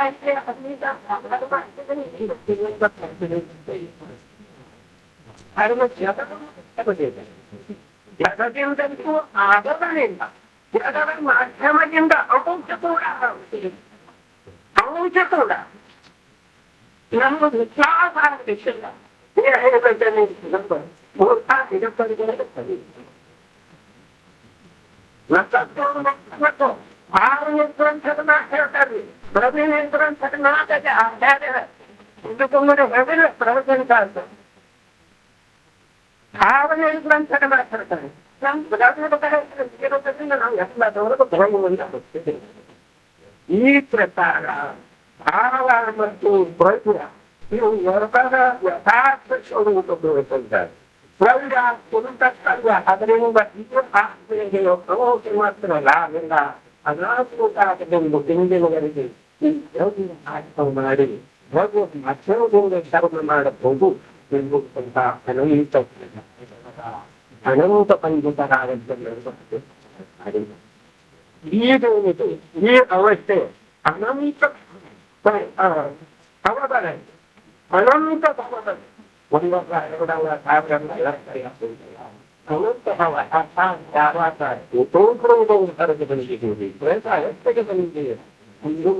ಜಗದಿಂದಂತೂ ಆಗದನಿಲ್ಲ ಜಗದ ಮಾಧ್ಯಮದಿಂದ ಔಷಧ ಕೂಡ ಔಷಧ ಕೂಡ ನಮ್ಮ ವಿಶ್ವಾಸ ವಿಷಯ ಹೇಳ್ತಾರೆ ಪ್ರವೀಣೇಂದ್ರ ನಾಟಕ ಪ್ರವಚನ ಅಂತ ಭಾವನೇಂದ್ರ ಮಾತಾಡ್ತಾರೆ ನಾವು ಎಲ್ಲದವರೆಗೂ ಧರ್ಮವನ್ನು ಗೊತ್ತಿದ್ದೇವೆ ಈ ಪ್ರಕಾರ ಭಾವ ಮತ್ತು ಪ್ರಜ್ಞ ಇವು ಎರಡರ ಯಥಾರ್ಥ ಸ್ವರೂಪಗಳಿದ್ದಾರೆ ಪ್ರಜ್ಞ ಕುರಿತಕ್ಕಲ್ಲ ಅದರಿಂದ ಇದು ಆತ್ಮೀಯ ಪ್ರಮೋಷ ಮಾತ್ರ ಲಾಭ ಅನಾತ್ಮಕಾಗದೆಂದು ಹಿಂದಿನವರೆಗೆ ಈ ಯೋಗಿನ ಆತ್ಮ ಮಾಡಿ ಭಗವದ್ ಮಧ್ಯದಿಂದ ಧರ್ಮ ಮಾಡಬಹುದು ಎಂಬುವಂತ ಅನಂತ ಪಂಡಿತರಾಗದ್ದೆಂದು ಈದೇನಿದೆ ಈ ಅವಸ್ಥೆ ಅನಂತ ಭವದಲ್ಲಿ ಅನಂತ ಭವದಲ್ಲಿ ಒಂದೊಬ್ಬ ಎರಡಲ್ಲ ಸಾವಿರಲ್ಲ ಅನಂತ ಭವ ಯಾವಾಗ ಹೊರಗೆ ಬಂದಿದ್ದೀವಿ ಎಷ್ಟಕ್ಕೆ ಬಂದಿದ್ದೀವಿ ಒಂದು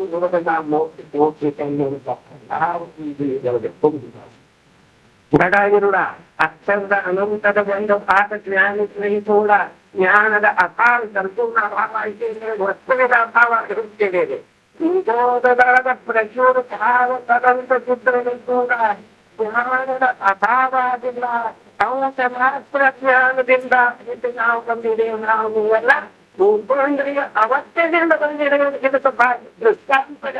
ಗಡಾಗಿರುಡ ಅಕ್ಷರದ ಅನಂತದ ಒಂದು ಪಾಠ ಜ್ಞಾನ ಸ್ನೇಹಿತೋಡ ಜ್ಞಾನದ ಅಪಾರ ಸಂಪೂರ್ಣ ಅಭಾವ ವಸ್ತುವಿನ ಅಭಾವ ಇರುತ್ತೇವೆ ನಿರೋಧದ ಪ್ರಚುರ ಭಾವ ತದಂತ ಚಿತ್ರಗಳು ಕೂಡ ಜ್ಞಾನದ ಅಭಾವದಿಂದ ಅವನ ಮಾತ್ರ ಜ್ಞಾನದಿಂದ ಇದು ನಾವು ಬಂದಿದ್ದೇವೆ ನಾವು ಎಲ್ಲ ಭೂಪೇಂದ್ರಿಯ ಅವಸ್ಥೆಯಿಂದ ಬಂದಿದ್ದೇವೆ ಇದಕ್ಕೆ ದೃಷ್ಟಾಂತದ